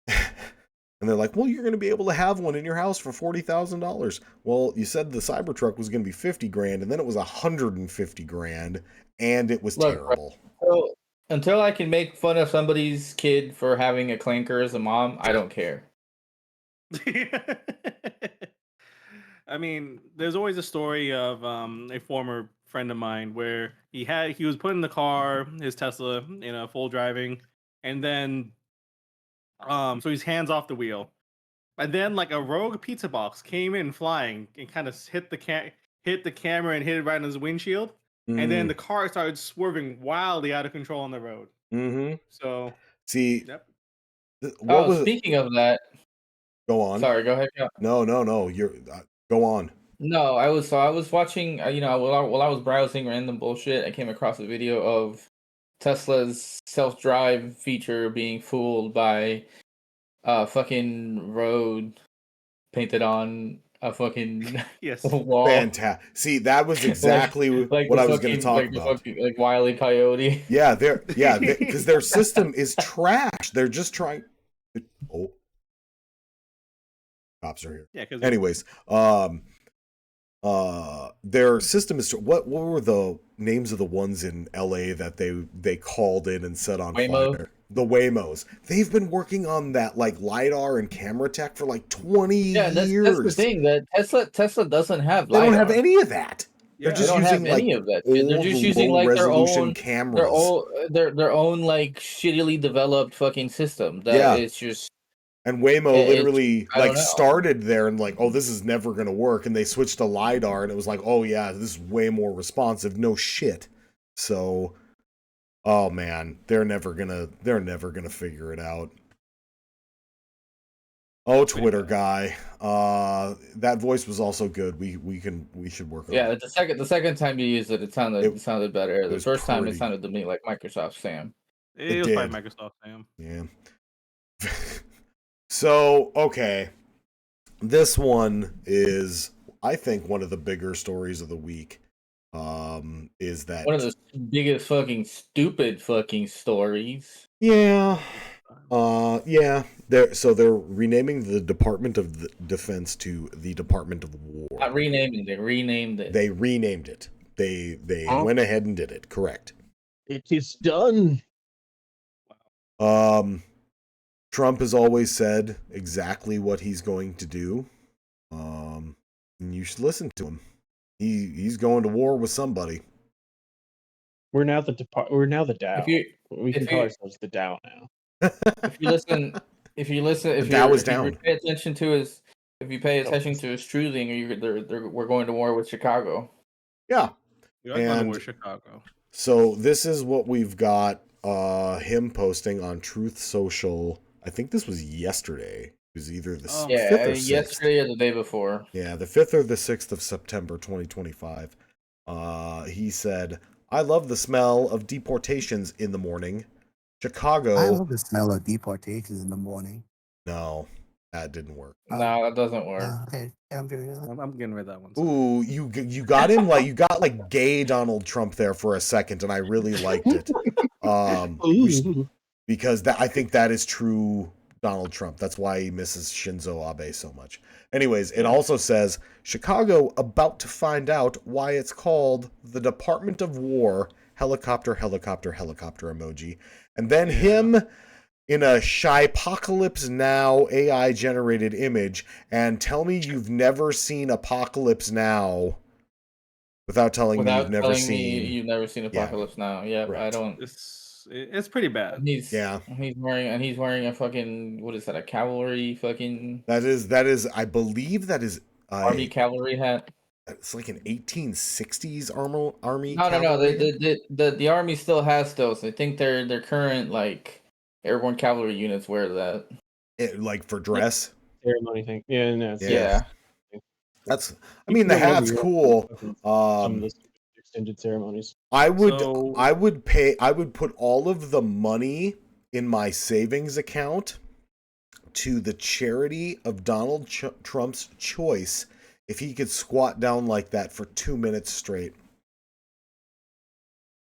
and they're like, well, you're going to be able to have one in your house for $40,000. Well, you said the Cybertruck was going to be 50 grand, and then it was 150 grand, and it was terrible. So until I can make fun of somebody's kid for having a clanker as a mom, I don't care. I mean, there's always a story of a former friend of mine where he was put in the car, his Tesla, in a full driving, and then so he's hands off the wheel, and then like a rogue pizza box came in flying and kind of hit the camera and hit it right on his windshield, and then the car started swerving wildly out of control on the road. Mm-hmm. So see, yep. Speaking of that, go on. Sorry, go ahead. No. You're go on. No, I was watching. While I was browsing random bullshit, I came across a video of Tesla's self-drive feature being fooled by a fucking road painted on a fucking Yes. wall. Fantastic. See, that was exactly what I was going to talk about. Like Wile E. Coyote. Yeah, because their system is trash. They're just trying. Oh, cops are here. Yeah. Because Anyways, their system is what were the names of the ones in LA that they called in and set on Waymo? fire? The Waymos. They've been working on that like LiDAR and camera tech for like 20 years. That's the thing, that Tesla doesn't have They LiDAR. don't have any of that. Yeah. They're just They don't using have any like of that shit. They're just using low like resolution cameras. their own like shittily developed fucking system that is just. And Waymo literally I don't like know. started there and like, oh, this is never going to work. And they switched to LiDAR and it was like, oh yeah, this is way more responsive. No shit. So, oh man, they're never gonna figure it out. Oh, Twitter guy. That voice was also good. We should work on it. The second time you used it, it sounded better. The first time it sounded to me like Microsoft Sam. It was probably Microsoft Sam. Yeah. So, okay. This one is, I think, one of the bigger stories of the week. Is that one of the biggest fucking stupid fucking stories? Yeah. Yeah. They're renaming the Department of Defense to the Department of War. Not renaming it. Renamed it. They renamed it. They went ahead and did it. Correct. It is done. Trump has always said exactly what he's going to do. And you should listen to him. He's going to war with somebody. We're now the Dow. We can call ourselves the Dow now. If you pay attention to his truthing, we're going to war with Chicago. Yeah. We are going to war with Chicago. So this is what we've got. Him posting on Truth Social. I think this was yesterday. It was either the 5th or 6th. Yesterday or the day before. Yeah, the 5th or the 6th of September 2025. He said, I love the smell of deportations in the morning. Chicago. I love the smell of deportations in the morning. No, that didn't work. No, that doesn't work. I'm getting rid of that one. Ooh, you got him like you got like gay Donald Trump there for a second, and I really liked it. Because I think that is true Donald Trump. That's why he misses Shinzo Abe so much. Anyways, it also says Chicago about to find out why it's called the Department of War helicopter emoji, and then him in a Shypocalypse Now AI generated image, and tell me you've never seen Apocalypse Now without telling me you've never seen. You've never seen Apocalypse Now. Yeah, right. I don't. It's pretty bad. He's wearing a fucking, what is that? A cavalry fucking. That is. I believe that is Army cavalry hat. It's like an 1860s army. No. The army still has those. I think their current like airborne cavalry units wear that. Like for dress. Ceremony thing. Yeah, no. Yeah. That's. I mean, the hat's cool. Some of those extended ceremonies. I would put all of the money in my savings account to the charity of Donald Trump's choice if he could squat down like that for 2 minutes straight.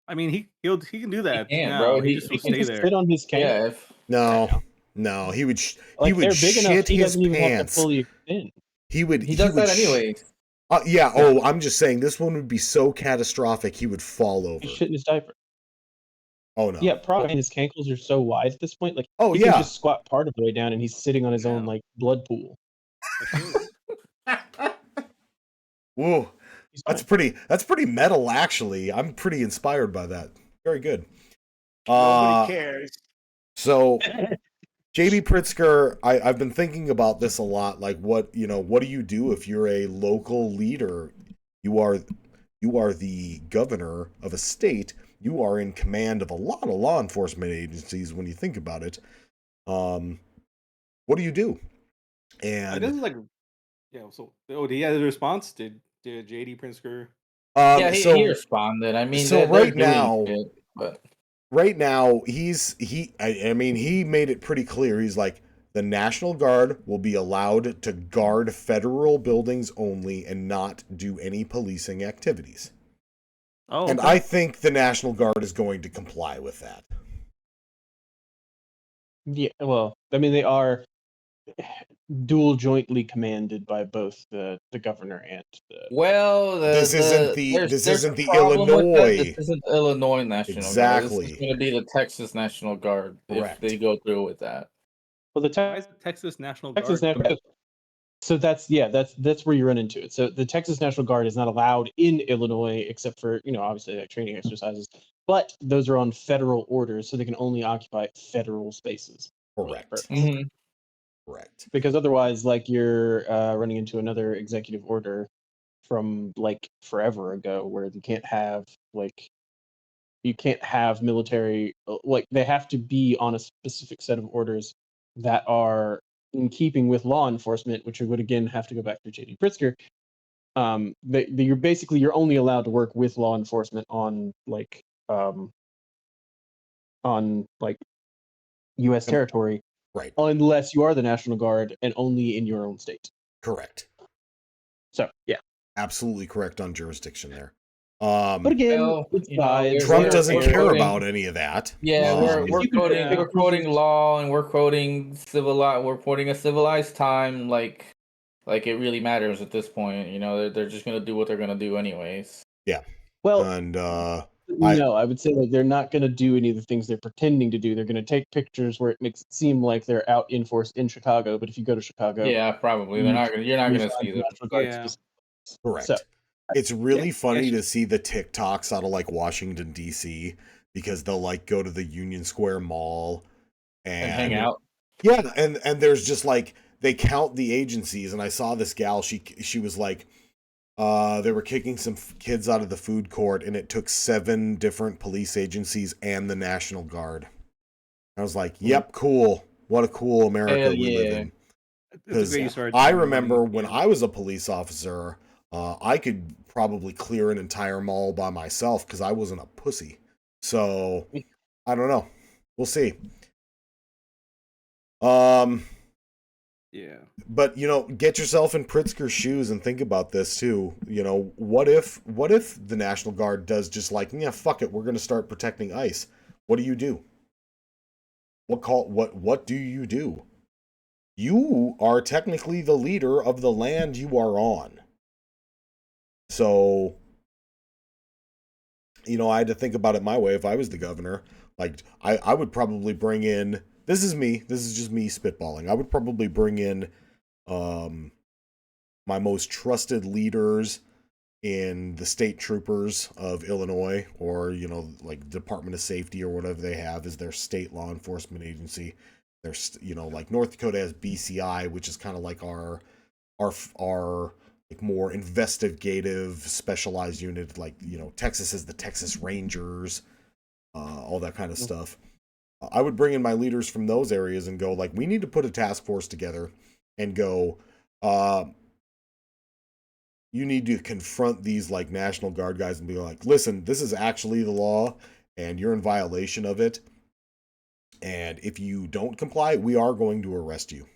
I mean, he can do that. He can, now. bro. He just will stay there. Sit on his cane. Yeah. No, he would. Like, he would shit his pants. He does that anyways. Yeah. Oh, I'm just saying this one would be so catastrophic. He would fall over. He's shitting his diaper. Oh no. Yeah, probably his cankles are so wide at this point. Like, he can just squat part of the way down, and he's sitting on his own like blood pool. Whoa, that's pretty metal. Actually, I'm pretty inspired by that. Very good. Nobody cares. So, JB Pritzker, I've been thinking about this a lot. Like, what do you do if you're a local leader? You are the governor of a state. You are in command of a lot of law enforcement agencies when you think about it. What do you do? And this is like, so did he have a response? Did JD Pritzker? He responded. I mean, so right now, he made it pretty clear. He's like, the National Guard will be allowed to guard federal buildings only and not do any policing activities. Oh, and I think the National Guard is going to comply with that. Yeah, well, I mean, they are dual jointly commanded by both the governor and the. Well, this isn't the Illinois. This isn't the Illinois National Guard. Exactly. This is going to be the Texas National Guard if they go through with that. Well, the Texas National Guard. So that's where you run into it. So the Texas National Guard is not allowed in Illinois except for, obviously like training exercises, but those are on federal orders, so they can only occupy federal spaces. Correct. Mm-hmm. Correct. Because otherwise, like, you're running into another executive order from like forever ago where you can't have military, like they have to be on a specific set of orders that are in keeping with law enforcement, which would again have to go back to J.D. Pritzker. You're only allowed to work with law enforcement on U.S. territory, right? Unless you are the National Guard and only in your own state. Correct. So yeah, absolutely correct on jurisdiction there. But again, Trump doesn't care about any of that. Yeah, we're quoting law and we're quoting we're quoting a civilized time, like it really matters at this point. They're just gonna do what they're gonna do anyways. Yeah. Well, and I would say like they're not gonna do any of the things they're pretending to do. They're gonna take pictures where it makes it seem like they're out in force in Chicago, but if you go to Chicago, yeah, probably you're not gonna see them. Yeah. Correct. So, it's really funny to see the TikToks out of like Washington D.C. because they'll like go to the Union Square Mall and hang out. Yeah, and there's just like they count the agencies, and I saw this gal. She was like, they were kicking some kids out of the food court, and it took 7 different police agencies and the National Guard. I was like, "Yep, cool. What a cool America we live in." Because I remember when I was a police officer. I could probably clear an entire mall by myself because I wasn't a pussy. So I don't know. We'll see. Yeah. But get yourself in Pritzker's shoes and think about this too. What if the National Guard does just like, yeah, fuck it, we're gonna start protecting ICE. What do you do? What do you do? You are technically the leader of the land you are on. So, I had to think about it my way. If I was the governor, like I would probably bring in, this is just me spitballing. I would probably bring in my most trusted leaders in the state troopers of Illinois, or like Department of Safety or whatever they have as their state law enforcement agency. There's like North Dakota has BCI, which is kind of like our like more investigative specialized unit. Like Texas is the Texas Rangers, all that kind of stuff. I would bring in my leaders from those areas and go like, we need to put a task force together and go, you need to confront these like National Guard guys and be like, listen, this is actually the law and you're in violation of it. And if you don't comply, we are going to arrest you.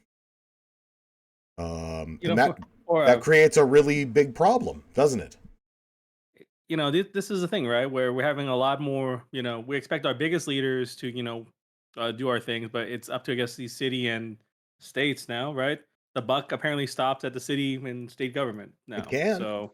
And that creates a really big problem, doesn't it? This is the thing, right? Where we're having a lot more, we expect our biggest leaders to, do our things, but it's up to, I guess, the city and states now, right? The buck apparently stops at the city and state government now. It can. So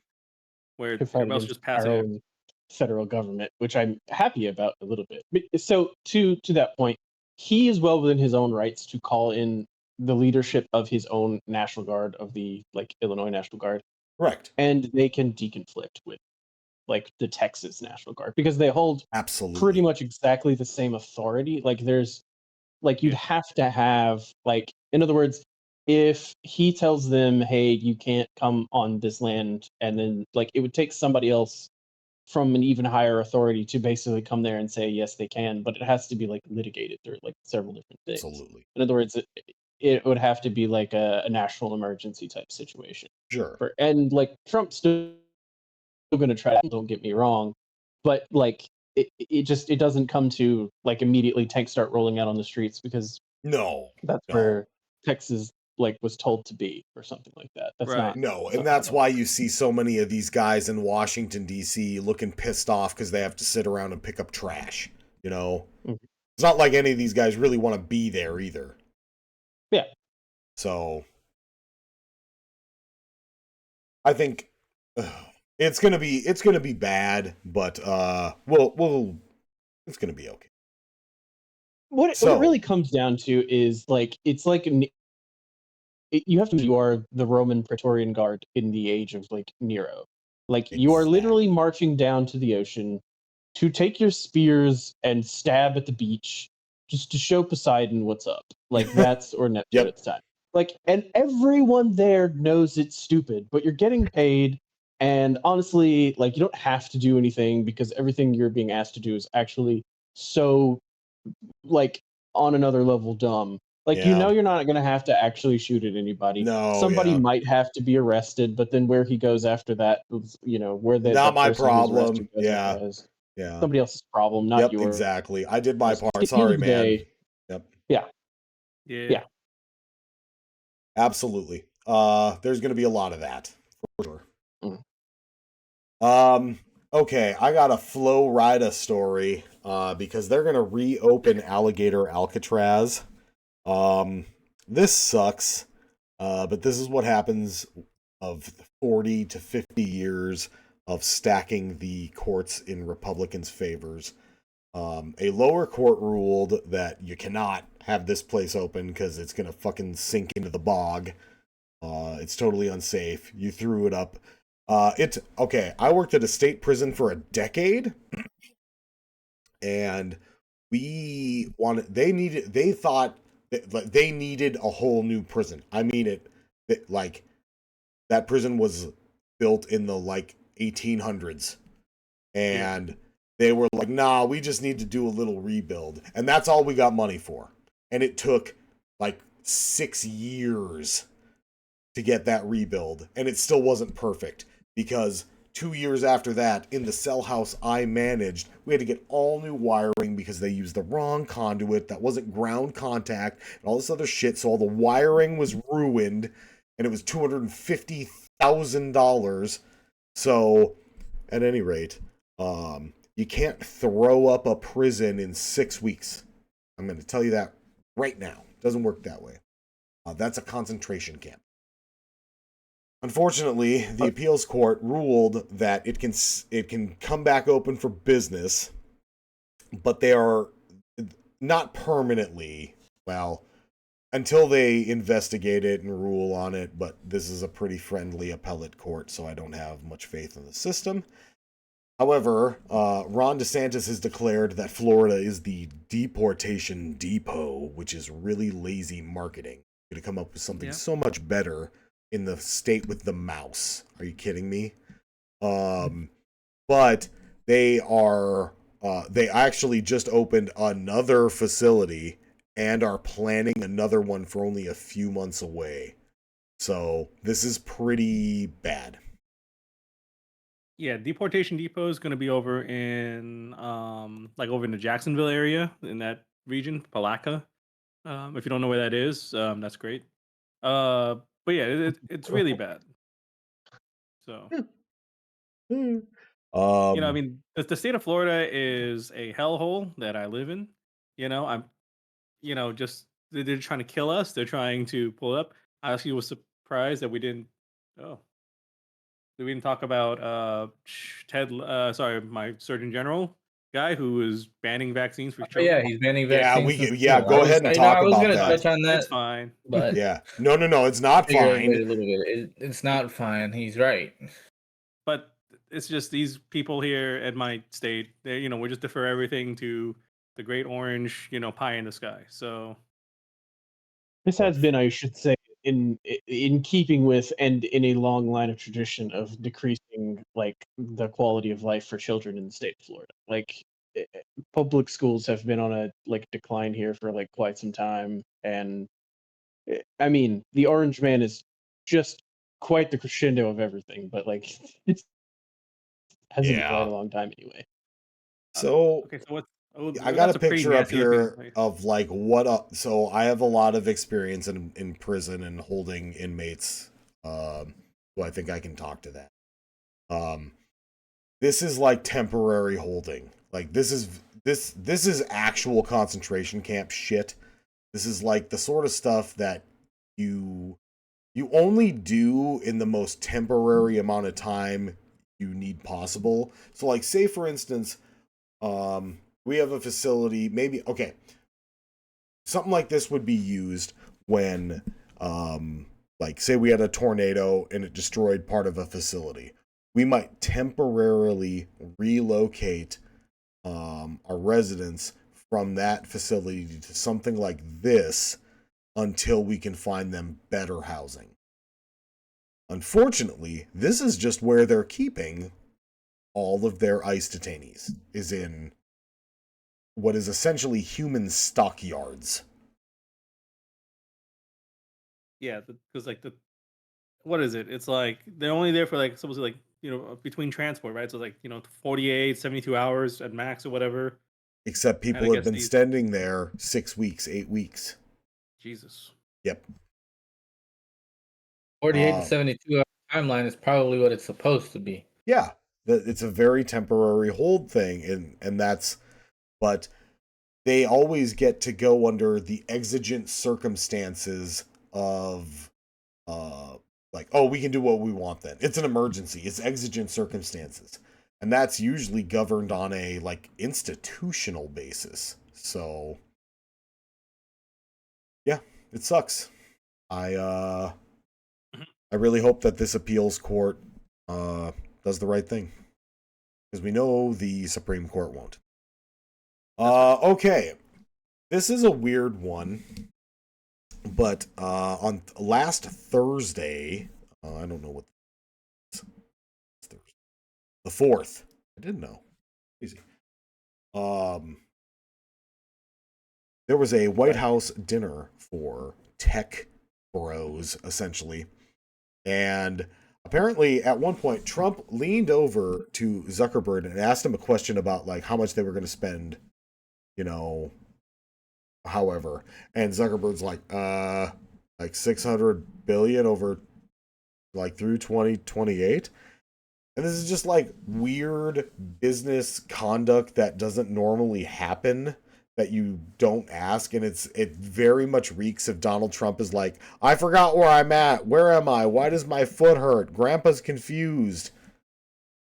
where To fight everybody else against just pass our it. own federal government, which I'm happy about a little bit. So to that point, he is well within his own rights to call in the leadership of his own National Guard, of the like Illinois National Guard. Correct. And they can deconflict with like the Texas National Guard because they hold absolutely pretty much exactly the same authority. Like there's like you'd have to have like, in other words, if he tells them, hey, you can't come on this land, and then like it would take somebody else from an even higher authority to basically come there and say yes they can, but it has to be like litigated through like several different things. Absolutely. In other words, it would have to be like a national emergency type situation. Sure. And like Trump's still going to try, don't get me wrong, but like it doesn't come to like immediately tanks start rolling out on the streets, because that's where Texas like was told to be or something like that. That's right. not and that's why you see so many of these guys in Washington D.C. looking pissed off because they have to sit around and pick up trash. Mm-hmm. It's not like any of these guys really want to be there either. Yeah. So I think it's gonna be bad, but we'll it's gonna be okay. What it really comes down to is like it's like you have to, you are the Roman Praetorian Guard in the age of like Nero. Like you are literally marching down to the ocean to take your spears and stab at the beach just to show Poseidon what's up. Like that's or Neptune at the time. Like, and everyone there knows it's stupid, but you're getting paid. And honestly, like you don't have to do anything because everything you're being asked to do is actually so like on another level dumb. Like you're not going to have to actually shoot at anybody. Somebody might have to be arrested, but then where he goes after that, where they not my problem. Yeah. Somebody else's problem, not yours. Exactly. I did my part. Sorry, man. Yeah. Absolutely. There's going to be a lot of that for sure. Okay, I got a Flo Rida story because they're going to reopen Alligator Alcatraz. This sucks, but this is what happens of 40 to 50 years of stacking the courts in Republicans' favors. A lower court ruled that you cannot have this place open because it's going to fucking sink into the bog. It's totally unsafe. You threw it up. Okay. I worked at a state prison for a decade, and they thought that they needed a whole new prison. I mean like that prison was built in the like 1800s, and they were like, nah, we just need to do a little rebuild. And that's all we got money for. And it took like 6 years to get that rebuild. And it still wasn't perfect because 2 years after that, in the cell house I managed, we had to get all new wiring because they used the wrong conduit that wasn't ground contact and all this other shit. So all the wiring was ruined, and it was $250,000. So, at any rate, you can't throw up a prison in 6 weeks. I'm going to tell you that right now. It doesn't work that way. That's a concentration camp. Unfortunately, the appeals court ruled that it can come back open for business, but they are not permanently, well, until they investigate it and rule on it. But this is a pretty friendly appellate court, so I don't have much faith in the system. However, Ron DeSantis has declared that Florida is the deportation depot, which is really lazy marketing. Going to come up with something so much better in the state with the mouse. Are you kidding me? But they actually just opened another facility and are planning another one for only a few months away. So this is pretty bad. Yeah, deportation depot is going to be over in over in the Jacksonville area in that region, Palaca. If you don't know where that is, that's great. But yeah, it's really bad. So I mean, the state of Florida is a hellhole that I live in. I'm just they're trying to kill us. They're trying to pull up. I actually was surprised that we didn't. Oh, we didn't talk about Ted. Sorry, my Surgeon General guy who is banning vaccines for children. Yeah, he's banning vaccines. Go ahead and talk I was about gonna that. touch on that. It's fine. But yeah, no, it's not fine. A little bit. It's not fine. He's right. But it's just these people here at my state. They, we just defer everything to the great orange, pie in the sky. So This has been, I should say, in keeping with and in a long line of tradition of decreasing the quality of life for children in the state of Florida. Public schools have been on a decline here for quite some time, and I mean the Orange Man is just quite the crescendo of everything, but it hasn't been quite a long time anyway. So okay, so I got a picture up here of what. So I have a lot of experience in prison and holding inmates. Who I think I can talk to that. This is temporary holding. This is actual concentration camp shit. This is the sort of stuff that you only do in the most temporary amount of time you need possible. So say for instance, we have a facility, something like this would be used when, say we had a tornado and it destroyed part of a facility. We might temporarily relocate our residents from that facility to something like this until we can find them better housing. Unfortunately, this is just where they're keeping all of their ICE detainees, is in what is essentially human stockyards. Yeah, because what is it? It's they're only there for supposedly between transport, right? So 48, 72 hours at max or whatever. Except people have been standing there 6 weeks, 8 weeks. Jesus. Yep. 48 to 72 hour timeline is probably what it's supposed to be. Yeah, it's a very temporary hold thing, and that's, but they always get to go under the exigent circumstances of, we can do what we want then. It's an emergency. It's exigent circumstances. And that's usually governed on a, institutional basis. So, yeah, it sucks. I really hope that this appeals court does the right thing, because we know the Supreme Court won't. Okay, this is a weird one, but on last Thursday, I don't know what it's Thursday, the 4th. I didn't know. Easy. There was a White House dinner for tech bros, essentially. And apparently at one point Trump leaned over to Zuckerberg and asked him a question about like how much they were going to spend, you know, however, and Zuckerberg's like 600 billion over like through 2028. And this is just like weird business conduct that doesn't normally happen, that you don't ask, and it very much reeks of Donald Trump is like, I forgot where I'm at. Where am I? Why does my foot hurt? Grandpa's confused.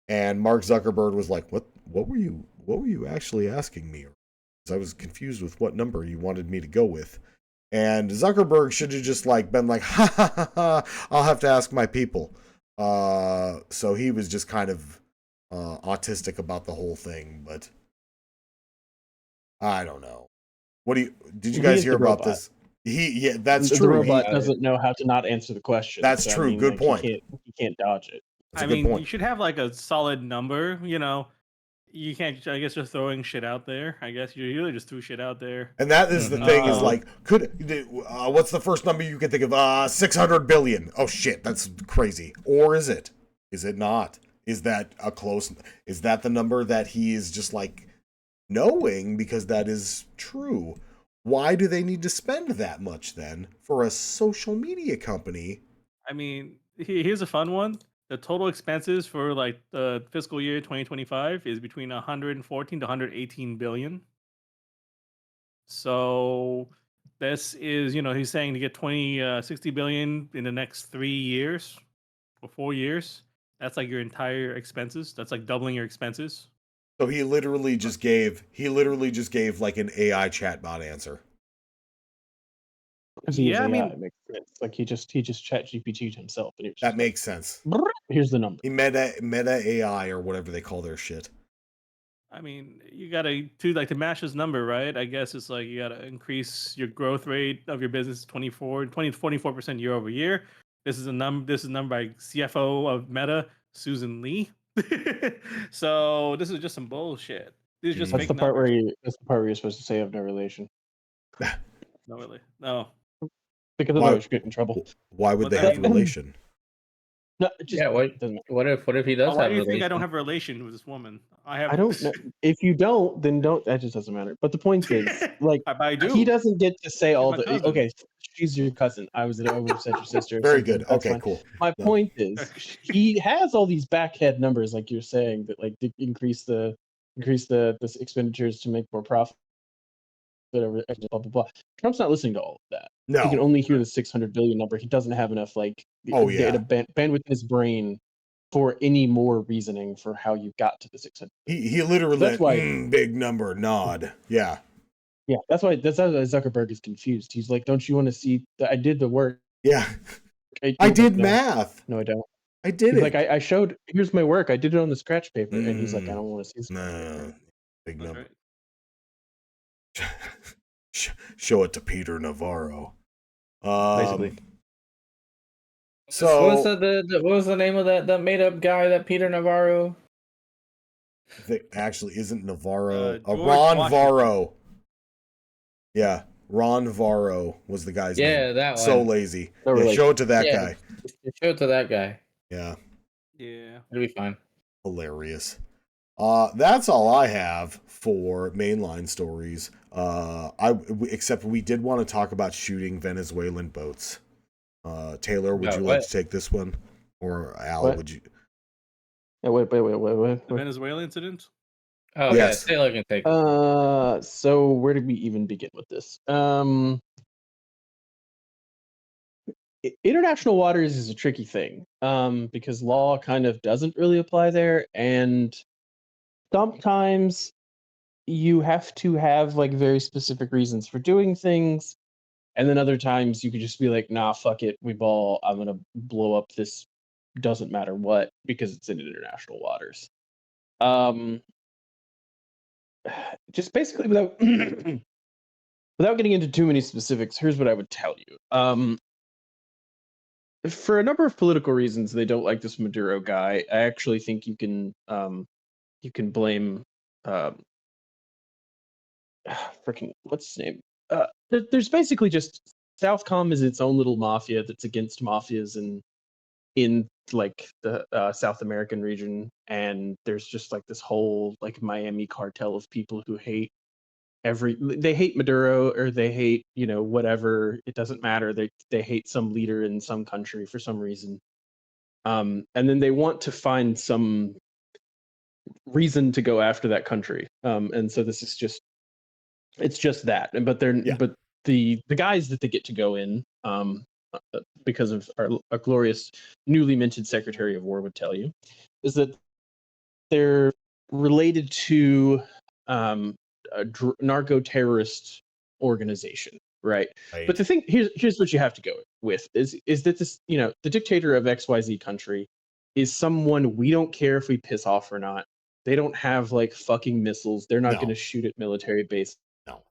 And Mark Zuckerberg was like, what were you actually asking me? I was confused with what number you wanted me to go with. And Zuckerberg should have just like been like, ha ha ha ha, I'll have to ask my people. So he was just kind of autistic about the whole thing, but I don't know. Did you guys hear about this? That's the true. robot doesn't know how to not answer the question. That's true. I mean, good point. He can't dodge it. That's I a good mean, point. you should have like a solid number, you know. You can't, I guess, just throwing shit out there. I guess you really just threw shit out there. And that is the thing is like, what's the first number you can think of? 600 billion. Oh shit, that's crazy. Or is it? Is it not? Is that the number that he is just like knowing because that is true? Why do they need to spend that much then for a social media company? I mean, here's a fun one. The total expenses for like the fiscal year 2025 is between 114 to 118 billion. So this is, he's saying to get 60 billion in the next 3 years or 4 years. That's like your entire expenses. That's like doubling your expenses. So he literally just gave like an AI chatbot answer. Yeah, I mean, it makes sense. Like he just chat GPT'd himself, and that makes sense. Here's the number. He meta AI or whatever they call their shit. I mean, you gotta to match this number, right? I guess it's like you gotta increase your growth rate of your business 24% year over year. This is number by CFO of Meta, Susan Lee. So this is just some bullshit. These are just That's fake the part numbers. that's the part where you're supposed to say I have no relation. No, really, no. Because otherwise you get in trouble. Why would they have relation? No, just what if he does why have do you relation? think I don't have a relation with this woman? I don't know. If you don't, then don't. That just doesn't matter. But the point is, like, I do. he doesn't get to say all my the. cousin. Okay, she's your cousin. I would have said your sister. Very good. Okay, cool. My point is, he has all these backhead numbers, like you're saying, that like to increase the expenditures to make more profit. Whatever, blah blah blah. Trump's not listening to all of that. No, he can only hear the 600 billion number. He doesn't have enough data bandwidth in his brain for any more reasoning for how you got to the 600. He literally that's why big number nod. Yeah. Yeah, that's why Zuckerberg is confused. He's like, "Don't you want to see that I did the work?" Yeah. I did math. No, I don't. I did he's it. Like I showed. Here's my work. I did it on the scratch paper, and he's like, "I don't want to see this." No, big number. Right. Show it to Peter Navarro. Basically. So what was the name of that made up guy, that Peter Navarro? That actually isn't Navarro. Ron Varro. Yeah, Ron Varro was the guy's name. Yeah, that one. So lazy. Show it to that guy. Show it to that guy. Yeah. Yeah. It'll be fine. Hilarious. That's all I have for mainline stories. Except we did want to talk about shooting Venezuelan boats. Taylor, would you like to take this one, or Al? Would you? Yeah, wait. The Venezuela incident. Oh yes. Yeah, Taylor can take it. So where did we even begin with this? International waters is a tricky thing, because law kind of doesn't really apply there, and sometimes you have to have like very specific reasons for doing things, and then other times you could just be like, nah, fuck it, I'm gonna blow up this, doesn't matter what, because it's in international waters. Just basically without getting into too many specifics, here's what I would tell you. For a number of political reasons, they don't like this Maduro guy. I actually think you can blame freaking what's his name? There's basically just Southcom is its own little mafia that's against mafias in like the South American region, and there's just like this whole like Miami cartel of people who hate they hate Maduro, or they hate, you know, whatever, it doesn't matter, they hate some leader in some country for some reason, and then they want to find some reason to go after that country, and so this is just, it's just that, but but the guys that they get to go in, because of our glorious newly minted Secretary of War would tell you, is that they're related to a narco terrorist organization, right? But the thing here's what you have to go with is that this, you know, the dictator of XYZ country is someone we don't care if we piss off or not. They don't have like fucking missiles. They're not going to shoot at military bases. No.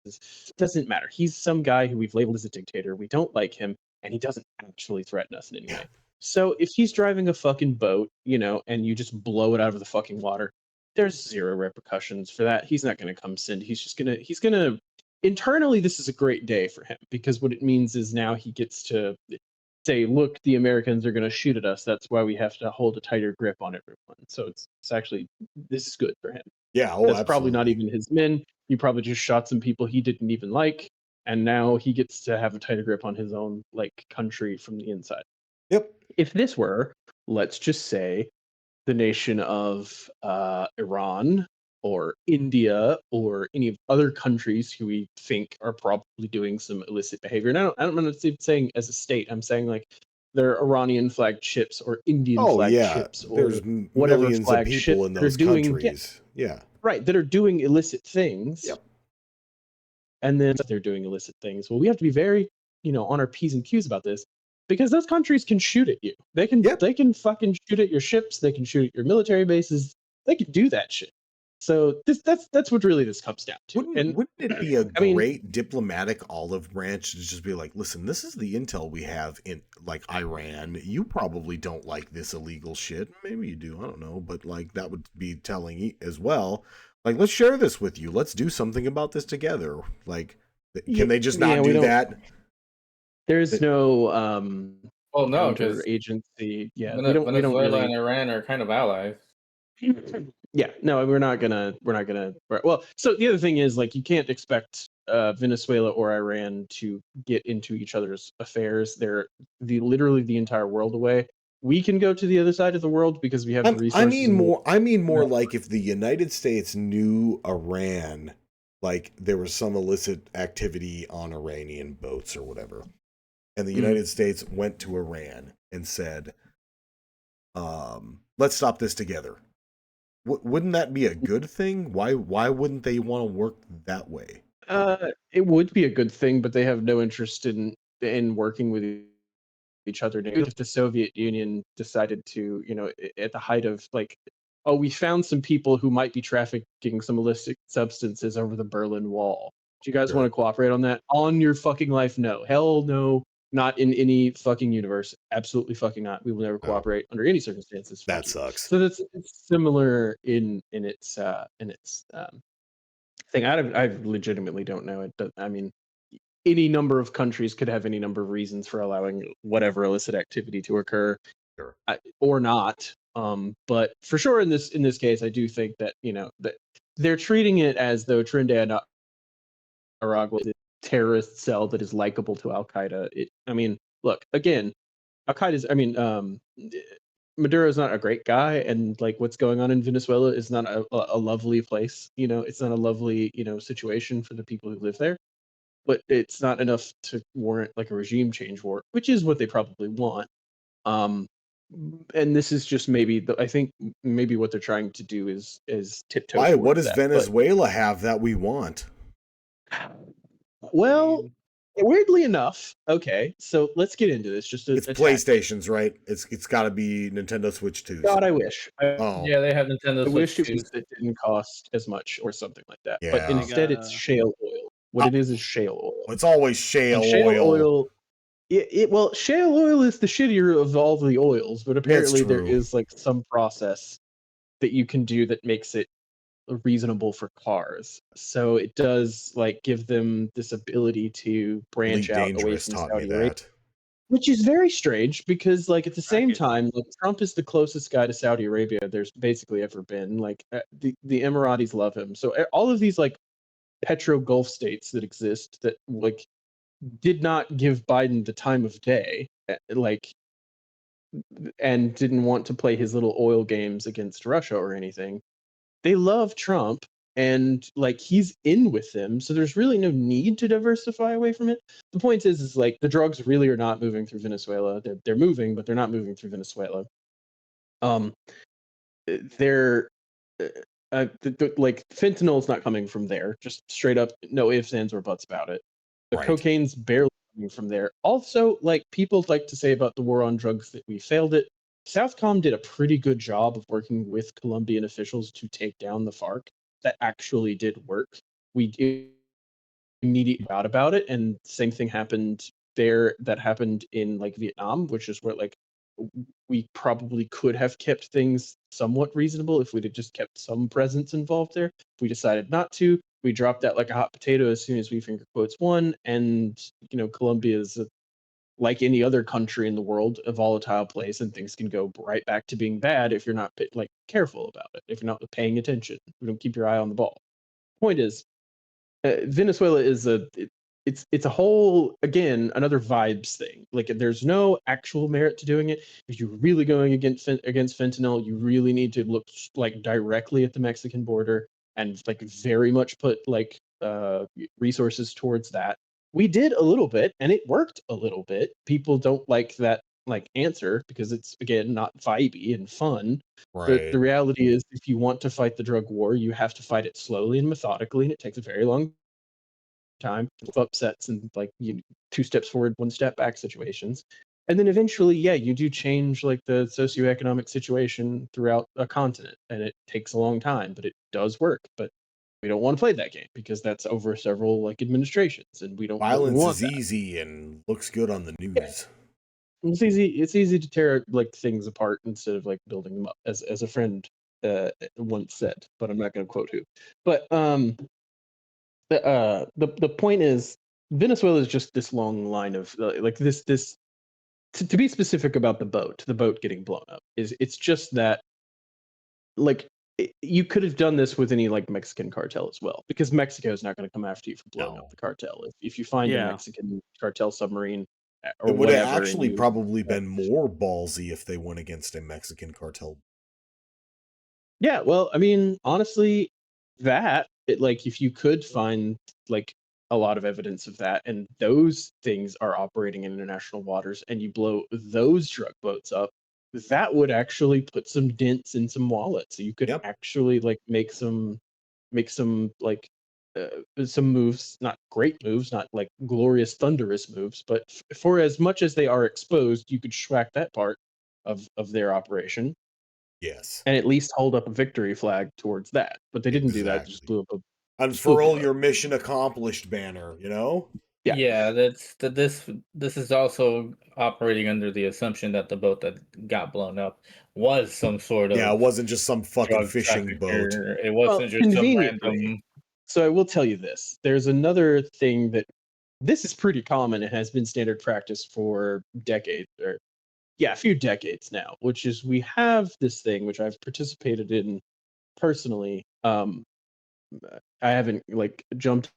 It doesn't matter. He's some guy who we've labeled as a dictator. We don't like him, and he doesn't actually threaten us in any way. So if he's driving a fucking boat, you know, and you just blow it out of the fucking water, there's zero repercussions for that. He's not going to come send. He's going to internally, this is a great day for him, because what it means is now he gets to say, look, the Americans are going to shoot at us. That's why we have to hold a tighter grip on everyone. So it's actually, this is good for him. Yeah. Oh, that's absolutely. Probably not even his men. He probably just shot some people he didn't even like. And now he gets to have a tighter grip on his own like country from the inside. Yep. If this were, let's just say, the nation of Iran or India or any of other countries who we think are probably doing some illicit behavior. And I don't know if I'm saying as a state, I'm saying like they're Iranian flagged ships or Indian flagged ships or there's whatever millions of people in those countries. Right, that are doing illicit things. Yep. And then they're doing illicit things. Well, we have to be very, you know, on our P's and Q's about this, because those countries can shoot at you. They can fucking shoot at your ships. They can shoot at your military bases. They can do that shit. So that's what really this comes down to. Wouldn't it be a great diplomatic olive branch to just be like, listen, this is the intel we have in like Iran. You probably don't like this illegal shit. Maybe you do. I don't know. But like that would be telling as well. Like, let's share this with you. Let's do something about this together. Like, can they just not do that? There's no well, no, because agency. Yeah, Venezuela and Iran are kind of allies. Yeah, no, we're not gonna. Well, so the other thing is like you can't expect Venezuela or Iran to get into each other's affairs. They're literally the entire world away. We can go to the other side of the world because we have the resources. I mean more like if the United States knew Iran, like there was some illicit activity on Iranian boats or whatever, and the United States went to Iran and said, let's stop this together. Wouldn't that be a good thing? Why wouldn't they want to work that way? It would be a good thing, but they have no interest in working with each other. If the Soviet Union decided to, you know, at the height of like, oh, we found some people who might be trafficking some illicit substances over the Berlin Wall. Do you guys want to cooperate on that? On your fucking life, no. Hell no. Not in any fucking universe. Absolutely fucking not. We will never cooperate under any circumstances. That sucks. So it's similar in its thing. I legitimately don't know. I mean, any number of countries could have any number of reasons for allowing whatever illicit activity to occur, or not. But for sure, in this case, I do think that, you know, that they're treating it as though Trinidad and Nicaragua is a terrorist cell that is likable to Al Qaeda. I mean, look, again, Al Qaeda's. I mean, Maduro is not a great guy, and like what's going on in Venezuela is not a lovely place. You know, it's not a lovely, you know, situation for the people who live there. But it's not enough to warrant like a regime change war, which is what they probably want. And this is just I think maybe what they're trying to do is tiptoe. Why? What does Venezuela have that we want? Well, weirdly enough, okay, so let's get into this. It's PlayStations, right? It's got to be Nintendo Switch 2. God, I wish. Yeah, they have Nintendo Switch 2. I wish it didn't cost as much or something like that. Yeah. But instead, it's shale oil. What it is shale oil. It's always shale oil. Well, shale oil is the shittier of all the oils, but apparently there is like some process that you can do that makes it reasonable for cars. So it does like give them this ability to branch out away from Saudi Arabia. Which is very strange because, like, at the same Right. time, like, Trump is the closest guy to Saudi Arabia there's basically ever been. Like, the Emiratis love him. So all of these like petro Gulf states that exist that like did not give Biden the time of day, like, and didn't want to play his little oil games against Russia or anything. They love Trump, and like he's in with them, so there's really no need to diversify away from it. The point is like the drugs really are not moving through Venezuela. They're moving, but they're not moving through Venezuela. Um, they're like fentanyl is not coming from there. Just straight up, no ifs, ands, or buts about it. The Right. cocaine's barely coming from there. Also, like people like to say about the war on drugs that we failed it. Southcom did a pretty good job of working with Colombian officials to take down the FARC. That actually did work. We immediately out about it, and same thing happened there that happened in like Vietnam, which is where like we probably could have kept things somewhat reasonable if we'd have just kept some presence involved there. If we decided not to, we dropped that like a hot potato as soon as we finger quotes won. And Colombia is like any other country in the world, a volatile place, and things can go right back to being bad if you're not like careful about it, if you're not paying attention, if you don't keep your eye on the ball. Point is, Venezuela is it's a whole, again, another vibes thing. Like there's no actual merit to doing it. If you're really going against fentanyl, you really need to look like directly at the Mexican border and like very much put like resources towards that. We did a little bit and it worked a little bit. People don't like that like answer because it's again not vibey and fun. But the Right. reality is if you want to fight the drug war, you have to fight it slowly and methodically, and it takes a very long time with upsets and like two steps forward, one step back situations. And then eventually, yeah, you do change like the socioeconomic situation throughout a continent, and it takes a long time, but it does work. But we don't want to play that game because that's over several like administrations, and we don't Violence want is that. easy and looks good on the news. It's easy. It's easy to tear like things apart instead of like building them up, as a friend once said. But I'm not going to quote who. But the point is, Venezuela is just this long line of like this to be specific about the boat getting blown up it's just that like you could have done this with any like Mexican cartel as well, because Mexico is not going to come after you for blowing up the cartel. If you find a Yeah. Mexican cartel submarine or It would have whatever, actually probably been more ballsy if they went against a Mexican cartel. Yeah, well, I mean, honestly, like if you could find like a lot of evidence of that, and those things are operating in international waters, and you blow those drug boats up, that would actually put some dents in some wallets. So you could Yep. actually like make some like some moves, not great moves, not like glorious thunderous moves, but for as much as they are exposed, you could schwack that part of their operation. Yes. And at least hold up a victory flag towards that. But they didn't do that. They just Exactly. blew up Unfurl your mission accomplished banner, Yeah. Yeah, this is also operating under the assumption that the boat that got blown up was some sort of Yeah, it wasn't just some fucking drug fishing boat. trafficker. It wasn't just some conveniently. random. So I will tell you this. There's another thing that this is pretty common and has been standard practice for decades, or a few decades now, which is we have this thing which I've participated in personally. I haven't like jumped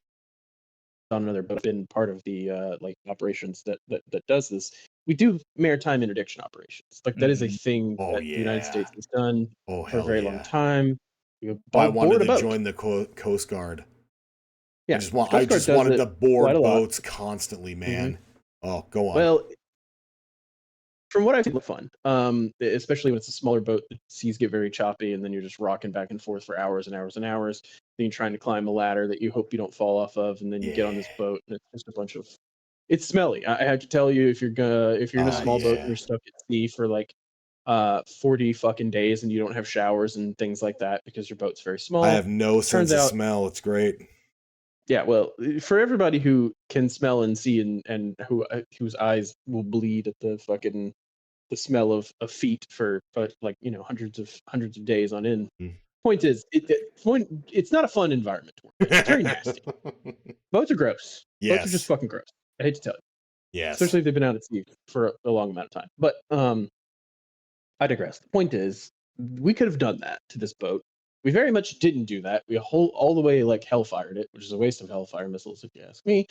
on another, but been part of the like operations that does this. We do maritime interdiction operations. Like that is a thing that the United States has done Oh, for a hell very yeah. long time. You I wanted board a to boat. join the Coast Guard. Yeah, I just Coast Guard does wanted it to board quite a lot. boats constantly, man. Oh, go on. Well, from what I've seen, fun. Especially when it's a smaller boat, the seas get very choppy, and then you're just rocking back and forth for hours and hours and hours. Then you're trying to climb a ladder that you hope you don't fall off of, and then you get on this boat, and it's just a bunch of. It's smelly. I have to tell you, if you're in a small boat and you're stuck at sea for like 40 fucking days, and you don't have showers and things like that because your boat's very small. I have no sense of smell. It's great. Yeah, well, for everybody who can smell and see and whose eyes will bleed at the smell of feet for like hundreds of days on end. Point is, it's not a fun environment to work in. It's very nasty. Boats are gross. Yes. Boats are just fucking gross. I hate to tell you. Yes. especially if they've been out at sea for a long amount of time. But I digress. The point is, we could have done that to this boat. We very much didn't do that. We all the way like hellfired it, which is a waste of hellfire missiles, if you ask me.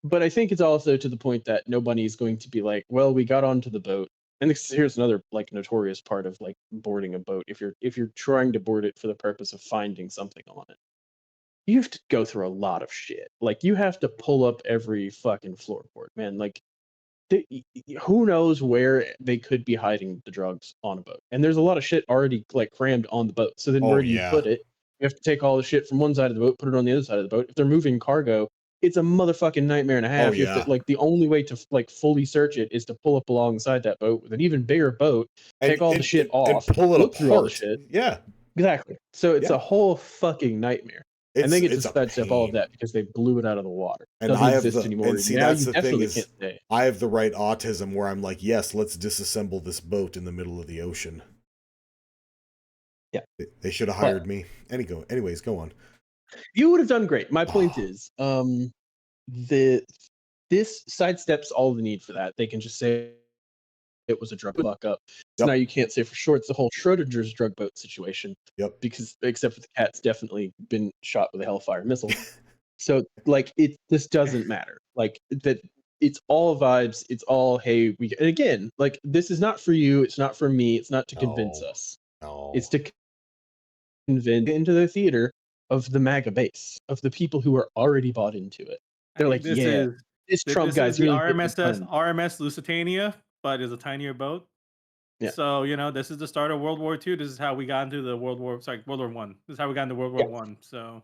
But I think it's also to the point that nobody's going to be like, well, we got onto the boat. And here's another like notorious part of like boarding a boat. If you're trying to board it for the purpose of finding something on it, you have to go through a lot of shit. Like you have to pull up every fucking floorboard, man. Like who knows where they could be hiding the drugs on a boat. And there's a lot of shit already like crammed on the boat. So then where do you put it? You have to take all the shit from one side of the boat, put it on the other side of the boat. If they're moving cargo, it's a motherfucking nightmare and a half. You have to, like the only way to like fully search it is to pull up alongside that boat with an even bigger boat, take all the shit off, and pull it look through all the apart. shit. Yeah. Exactly. So it's a whole fucking nightmare. And they get to sidestep all of that because they blew it out of the water. It doesn't exist anymore. And see, now that's you the thing definitely is, can't stay. I have the right autism where I'm like, yes, let's disassemble this boat in the middle of the ocean. Yeah. They should have hired me. Anyways, go on. You would have done great. My point is, this sidesteps all the need for that. They can just say it was a drug fuck up. So now you can't say for sure it's the whole Schrodinger's drug boat situation. Yep. Because except for the cat's definitely been shot with a Hellfire missile. So like this doesn't matter. Like that it's all vibes. It's all hey we and again like this is not for you. It's not for me. It's not to convince us. No. It's to convince into the theater of the MAGA base of the people who are already bought into it. They're like, this Trump guy's the really RMS Lusitania, but is a tinier boat. Yeah. So this is the start of World War II. This is how we got into the World War One. This is how we got into World War One. So.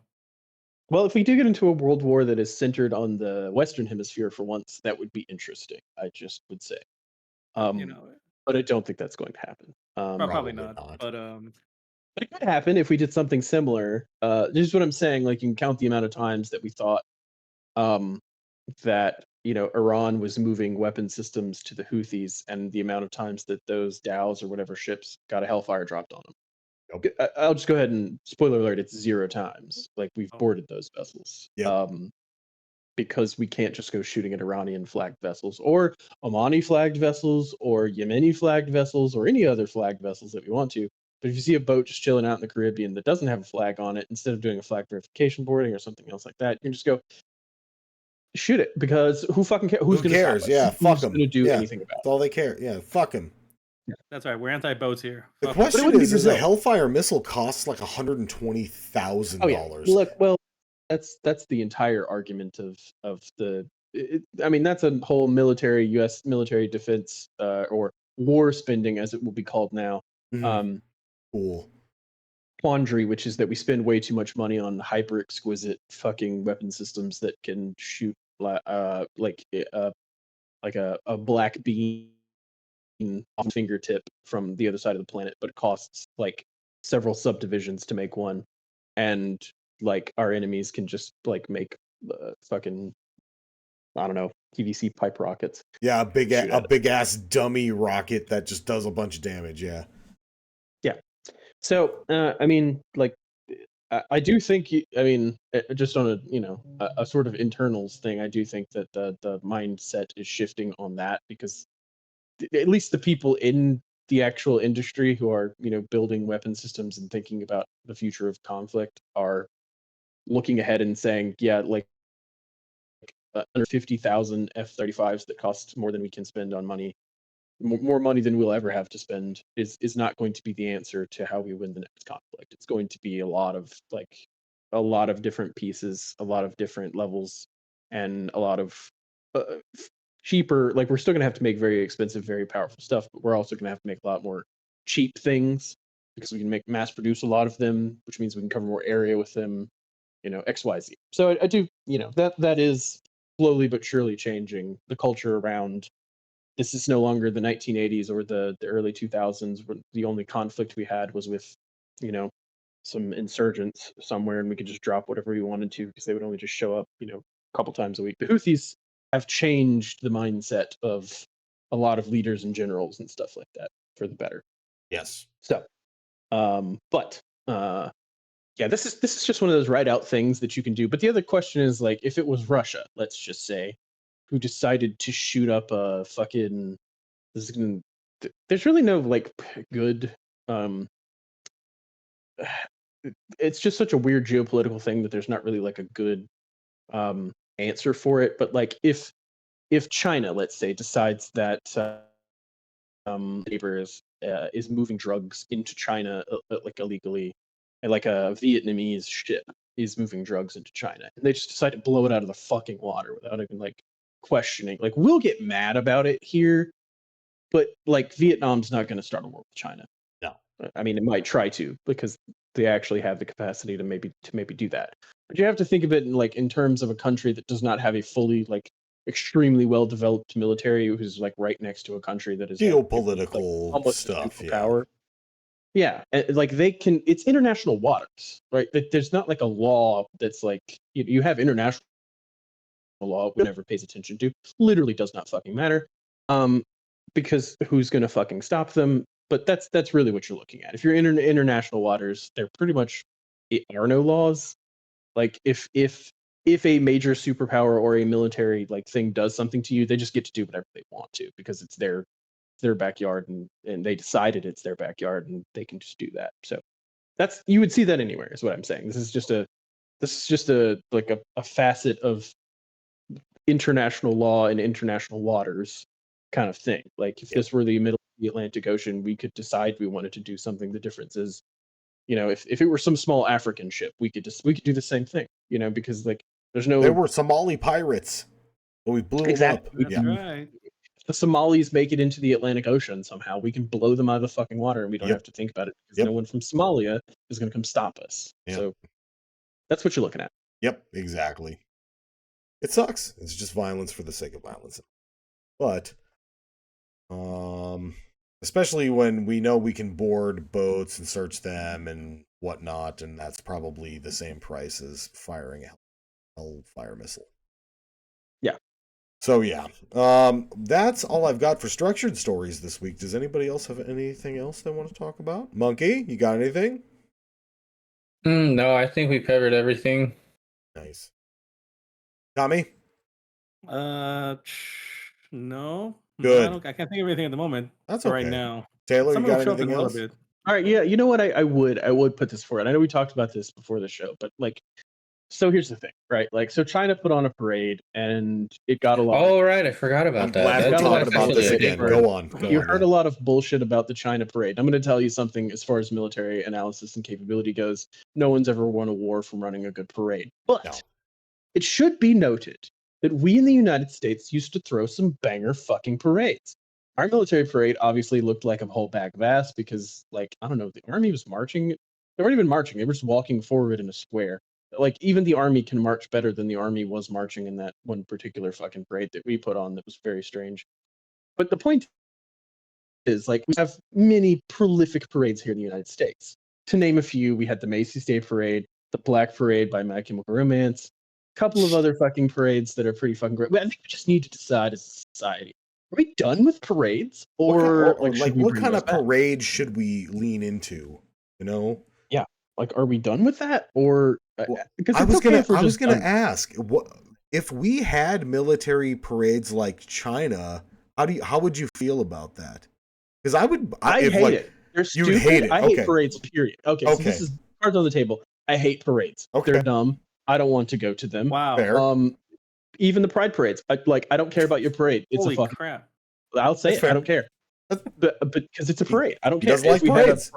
Well, if we do get into a world war that is centered on the Western Hemisphere for once, that would be interesting. I just would say, but I don't think that's going to happen. Probably not. But it could happen if we did something similar. This is what I'm saying. Like you can count the amount of times that we thought that Iran was moving weapon systems to the Houthis, and the amount of times that those Dows or whatever ships got a Hellfire dropped on them. I'll just go ahead and spoiler alert, it's 0 times. Like we've boarded those vessels. Because we can't just go shooting at Iranian flagged vessels or Omani flagged vessels or Yemeni flagged vessels or any other flagged vessels that we want to. But if you see a boat just chilling out in the Caribbean that doesn't have a flag on it, instead of doing a flag verification boarding or something else like that, you can just go shoot it because who fucking cares? Who cares? Yeah, fuck them. Who's going to do anything about it? That's all they care. Yeah, fuck them. Yeah. That's right. We're anti-boats here. The question is a Hellfire missile costs like $120,000. Look, well, that's the entire argument of the. I mean, that's a whole U.S. military defense or war spending, as it will be called now. Cool. Quandary, which is that we spend way too much money on hyper exquisite fucking weapon systems that can shoot like a black beam off fingertip from the other side of the planet, but it costs like several subdivisions to make one, and like our enemies can just like make fucking PVC pipe rockets. Yeah, a big ass dummy rocket that just does a bunch of damage. Yeah. So I mean, like, I do think just on a sort of internals thing, I do think that the mindset is shifting on that because at least the people in the actual industry who are building weapon systems and thinking about the future of conflict are looking ahead and saying, like under 50,000 F-35s that cost more than we can spend on money, more money than we'll ever have to spend is not going to be the answer to how we win the next conflict. It's going to be a lot of different pieces, a lot of different levels, and a lot of cheaper. Like we're still going to have to make very expensive, very powerful stuff, but we're also going to have to make a lot more cheap things because we can mass produce a lot of them, which means we can cover more area with them. X, Y, Z. So I do, that is slowly but surely changing the culture around. This is no longer the 1980s or the early 2000s where the only conflict we had was with, some insurgents somewhere and we could just drop whatever we wanted to because they would only just show up, a couple times a week. The Houthis have changed the mindset of a lot of leaders and generals and stuff like that for the better. Yes. So, this is just one of those write out things that you can do. But the other question is like, if it was Russia, let's just say, who decided to shoot up a fucking. There's really no like good. It's just such a weird geopolitical thing that there's not really like a good answer for it. But like if China, let's say, decides that neighbor is moving drugs into China like illegally, and like a Vietnamese ship is moving drugs into China, and they just decide to blow it out of the fucking water without even like questioning. Like we'll get mad about it here, but like Vietnam's not going to start a war with China. No. I mean, it might try to because they actually have the capacity to maybe do that. But you have to think of it in terms of a country that does not have a fully like extremely well developed military, who's like right next to a country that is geopolitical like, almost stuff. A superpower. Yeah, and like they can. It's international waters, right? There's not like a law that's like you have international law. We never pays attention to. Literally does not fucking matter. Because who's going to fucking stop them? But that's really what you're looking at. If you're in international waters, there pretty much are no laws. Like if a major superpower or a military like thing does something to you, they just get to do whatever they want to because it's their backyard and they decided it's their backyard and they can just do that. So that's you would see that anywhere is what I'm saying. This is just a like a facet of international law and international waters kind of thing. Like if this were the middle of the Atlantic Ocean, we could decide we wanted to do something. The difference is, if it were some small African ship, we could do the same thing, because like there's no. There were Somali pirates, but we blew them up. That's right. If the Somalis make it into the Atlantic Ocean somehow, we can blow them out of the fucking water, and we don't have to think about it because no one from Somalia is going to come stop us. So that's what you're looking at. Yep, exactly. It sucks. It's just violence for the sake of violence. But especially when we know we can board boats and search them and whatnot, and that's probably the same price as firing a Hellfire missile. Yeah. So yeah, that's all I've got for structured stories this week. Does anybody else have anything else they want to talk about? Monkey, you got anything? No, I think we covered everything. Nice. Tommy? No. Good. I can't think of anything at the moment. That's okay. Right now. Taylor, Some you got will show up in anything a else? little bit. All right, yeah. You know what? I would put this forward. I know we talked about this before the show, but like, so here's the thing, right? Like, so China put on a parade and it got a lot. Oh, right. I forgot about I'm that. glad we're talking about this again. Go on. You heard a lot of bullshit about the China parade. I'm going to tell you something as far as military analysis and capability goes. No one's ever won a war from running a good parade. But it should be noted that we in the United States used to throw some banger fucking parades. Our military parade obviously looked like a whole bag of ass because, like, I don't know, the army was marching. They weren't even marching. They were just walking forward in a square. Like, even the army can march better than the army was marching in that one particular fucking parade that we put on that was very strange. But the point is, like, we have many prolific parades here in the United States. To name a few, we had the Macy's Day Parade, the Black Parade by My Chemical Romance, a couple of other fucking parades that are pretty fucking great. But I think we just need to decide as a society, are we done with parades? Or what kind of parade should we lean into? Yeah. Like, are we done with that? Or because I was gonna ask, what if we had military parades like China? How would you feel about that? Because I hate it. They're stupid. Hate it. I hate parades. Period. Okay. So this is cards on the table. I hate parades. Okay. They're dumb. I don't want to go to them. Wow. Fair. Even the pride parades. I don't care about your parade. It's Holy a fucking crap. I'll say it. I don't care. But because it's a parade. I don't care. Doesn't like parades.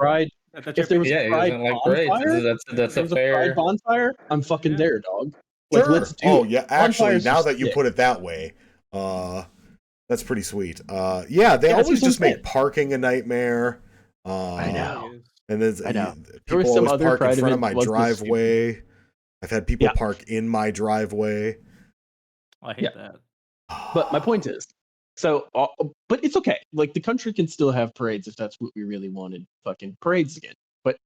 If there was a pride bonfire, that's a fair pride bonfire, I'm fucking there, dog. Sure. Like, let's do it. Yeah, actually, now that you put it that way, that's pretty sweet. They always just make parking a nightmare. I know. And then I know. People always park in front of my driveway. I've had people park in my driveway. I hate that. But my point is, but it's okay. Like, the country can still have parades if that's what we really wanted. Fucking parades again. But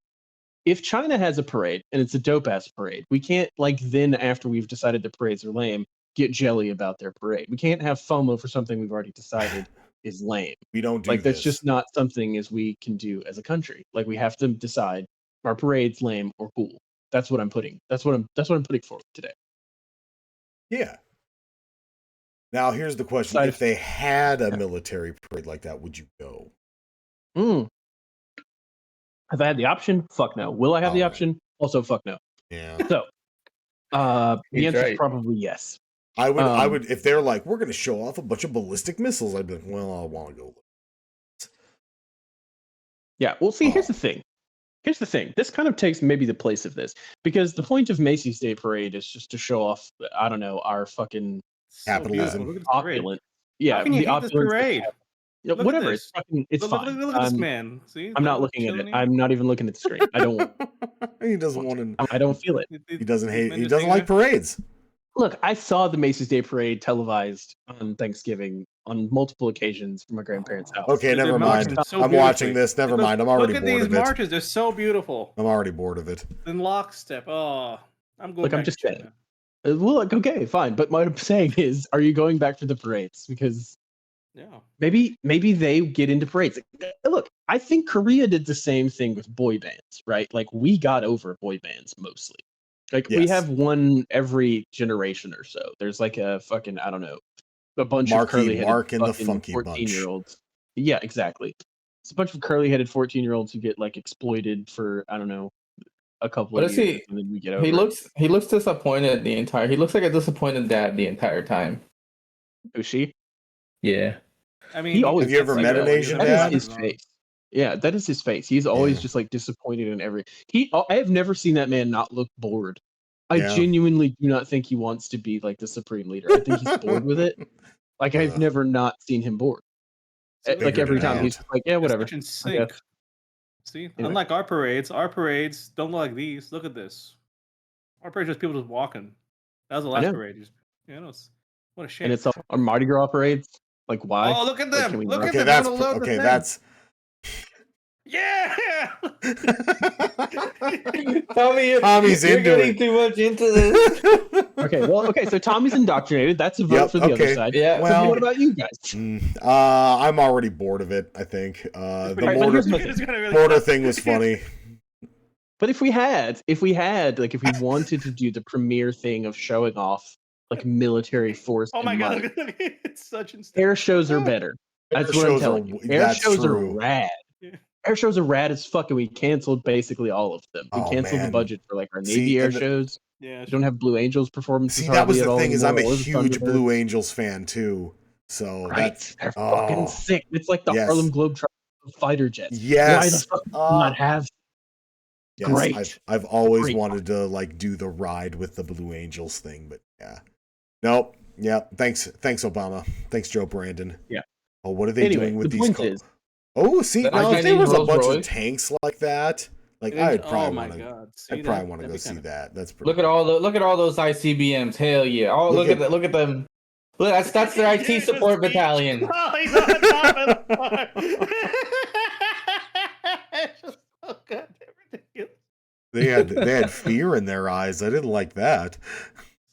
if China has a parade and it's a dope ass parade, we can't then after we've decided the parades are lame, get jelly about their parade. We can't have FOMO for something we've already decided is lame. We don't do that's just not something as we can do as a country. Like, we have to decide our parade's lame or cool. That's what I'm putting. That's what I'm putting forward today. Yeah. Now, here's the question: Side if they had a military parade like that, would you go? Have I had the option? Fuck no. Will I have the All right. option? Also, fuck no. Yeah, So, the He's answer is right. probably yes. I would. If they're like, we're going to show off a bunch of ballistic missiles, I'd be like, well, I want to go. Yeah. Well, see, here's the thing. Here's the thing. This kind of takes maybe the place of this, because the point of Macy's Day Parade is just to show off, I don't know, our fucking Capitalism. Look at this parade. opulent. Yeah, How can you the hate this opulence. parade? Yeah, Look at whatever. this. It's fucking. It's Look, fine. look at this man. See, I'm not looking at it. chilling here. I'm not even looking at the screen. I don't. He doesn't want to. I don't feel it. He doesn't These hate. men He just doesn't hanging like parades. Look, I saw the Macy's Day Parade televised on Thanksgiving on multiple occasions from my grandparents' house. Okay, They're never mind. marching so I'm watching beautifully. this. Never Look- mind. I'm already Look at bored these of it. marches. They're so beautiful. I'm already bored of it. In lockstep. Oh, I'm going Look, I'm back just to saying. China. Well, like, okay, fine. But what I'm saying is, are you going back for the parades? Because Yeah. maybe they get into parades. Look, I think Korea did the same thing with boy bands, right? Like, we got over boy bands mostly. Like, we Yes. have one every generation or so. There's like a fucking, I don't know, a bunch Marky of curly-headed Mark and the fucking Funky Bunch. 14-year-olds. Yeah, exactly. It's a bunch of curly-headed 14-year-olds who get like exploited for, I don't know, a couple But of is years, he- and then we get over He it. looks disappointed the entire. He looks like a disappointed dad the entire time. Who's she? Yeah. I mean, He always Have you ever gets met like an that. Asian That dad? is his face. Yeah, that is his face. He's always Yeah. just like disappointed in every. I have never seen that man not look bored. I Yeah. genuinely do not think he wants to be like the supreme leader. I think he's bored with it. Like, I've Ugh. never not seen him bored. Like, Figured every it time out. he's like, yeah, it's whatever. such in I sync. guess. See, Anyway. unlike our parades don't look like these. Look at this. Our parades just people just walking. That was the I last know. parade. What a shame. And it's all on Mardi Gras parades. Like, why? Oh, look at Like, them! can we Look not- at Okay, them! that's They're gonna load the okay. thing. That's. Yeah. Tommy's you're into getting it. too much into this. Okay, well, okay. So Tommy's indoctrinated. That's a vote Yep, for the okay. other side. Yeah. So Well- what about you guys? I'm already bored of it. I think the Right, but mortar here's my It's gonna really mortar suck. thing was funny. But if we had, like, if we wanted to do the premiere thing of showing off like military force, Oh my and god, might, it's such insane. air shows are better. That's Air what I'm shows telling are- you. Air that's shows true. are rad. Yeah. Air shows are rad as fuck, and we canceled basically all of them. We Oh, canceled man. the budget for like our See, Navy air and the- shows. Yeah. We don't have Blue Angels performances. See, that was hardly at the all thing is I'm a anymore, or the huge Thunderbirds. Blue Angels fan too. So Right, that's they're oh, fucking sick. It's like the yes. Harlem Globetrotters of fighter jets. Why the yes. fuck do you not have? Yes, Great. I've always Great. wanted to like do the ride with the Blue Angels thing, but yeah. Nope. Yeah. Thanks, Obama. Thanks, Joe Brandon. Yeah. Oh, what are they Anyway, doing with the these point cars? is- Oh, see, The now if there 19 was a Rolls bunch Royce. of tanks like that, like It- I'd oh probably my want to. god. See I'd probably that? want to That'd go be see kinda- that. That's pretty. Look at all those ICBMs. Hell yeah! Oh, Look at- look at them. Look, that's their IT Yes, support Pete. battalion. Oh, he's on top of the bar. It's just so goddamn ridiculous. They had fear in their eyes. I didn't like that.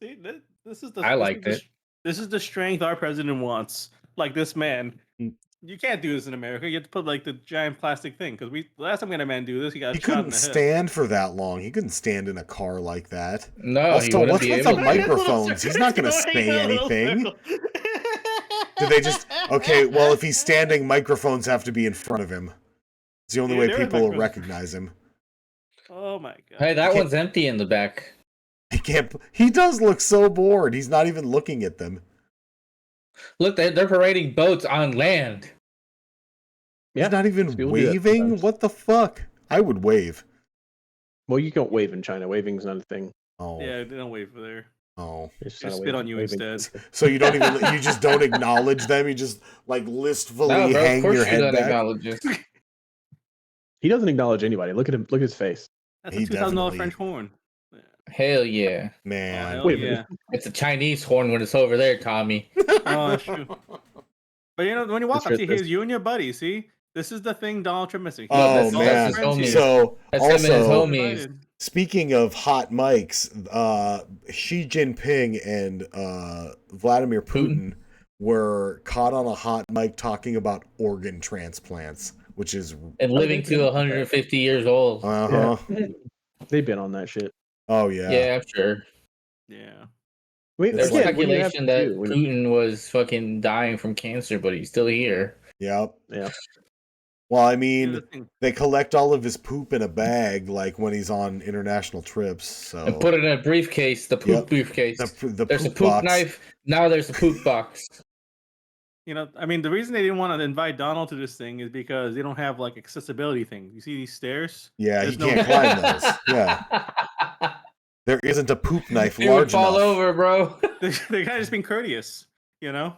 See, this is the. I liked it. This is the strength our president wants. Like this man. Mm. You can't do this in America. You have to put like the giant plastic thing because last time we had a man do this, he got He shot in couldn't the head. stand for that long. He couldn't stand in a car like that. No, Also, he wouldn't what's be with able the to. microphones? He's not going to say anything. Did they just okay? Well, if he's standing, microphones have to be in front of him. It's the only Yeah, way there is people will microphones. recognize him. Oh my god. Hey, that Okay. one's empty in the back. He can't. He does look so bored. He's not even looking at them. Look, they're parading boats on land. Yeah, He's not even people do that waving. sometimes. What the fuck? I would wave. Well, you don't wave in China. Waving's not a thing. Oh, Yeah, they don't wait for there. oh. It's They not a spit wave- on you waving. instead. So you don't even. You just don't acknowledge them. You just like listfully No, bro, hang of course your you head don't back. acknowledge it. He doesn't acknowledge anybody. Look at him. Look at his face. That's He a $2,000 definitely- French horn. Hell yeah! Man. Oh, hell Wait, yeah. It's a Chinese horn when it's over there, Tommy. Oh, that's true. But you know, when you walk That's up, right, see, that's- here's you and your buddy. See, this is the thing Donald Trump missing. Oh, that's man. his homie. So That's him and his also, homie. speaking of hot mics, Xi Jinping and Vladimir Putin were caught on a hot mic talking about organ transplants, which is And living to 150 years old. uh-huh. They've been on that shit. Oh yeah. Yeah, I'm sure. Yeah. There's like- speculation that Putin was fucking dying from cancer, but he's still here. Yep. Yeah. Well, I Here's mean, the thing. they collect all of his poop in a bag, like when he's on international trips. So And put it in a briefcase, the poop Yep. briefcase. the There's a poop poop box. knife. Now there's a poop box. You know, I mean, the reason they didn't want to invite Donald to this thing is because they don't have like accessibility things. You see these stairs? Yeah, There's he no- can't climb those. Yeah, there isn't a poop knife He would large fall enough. over, bro. They're kind of just being courteous, you know?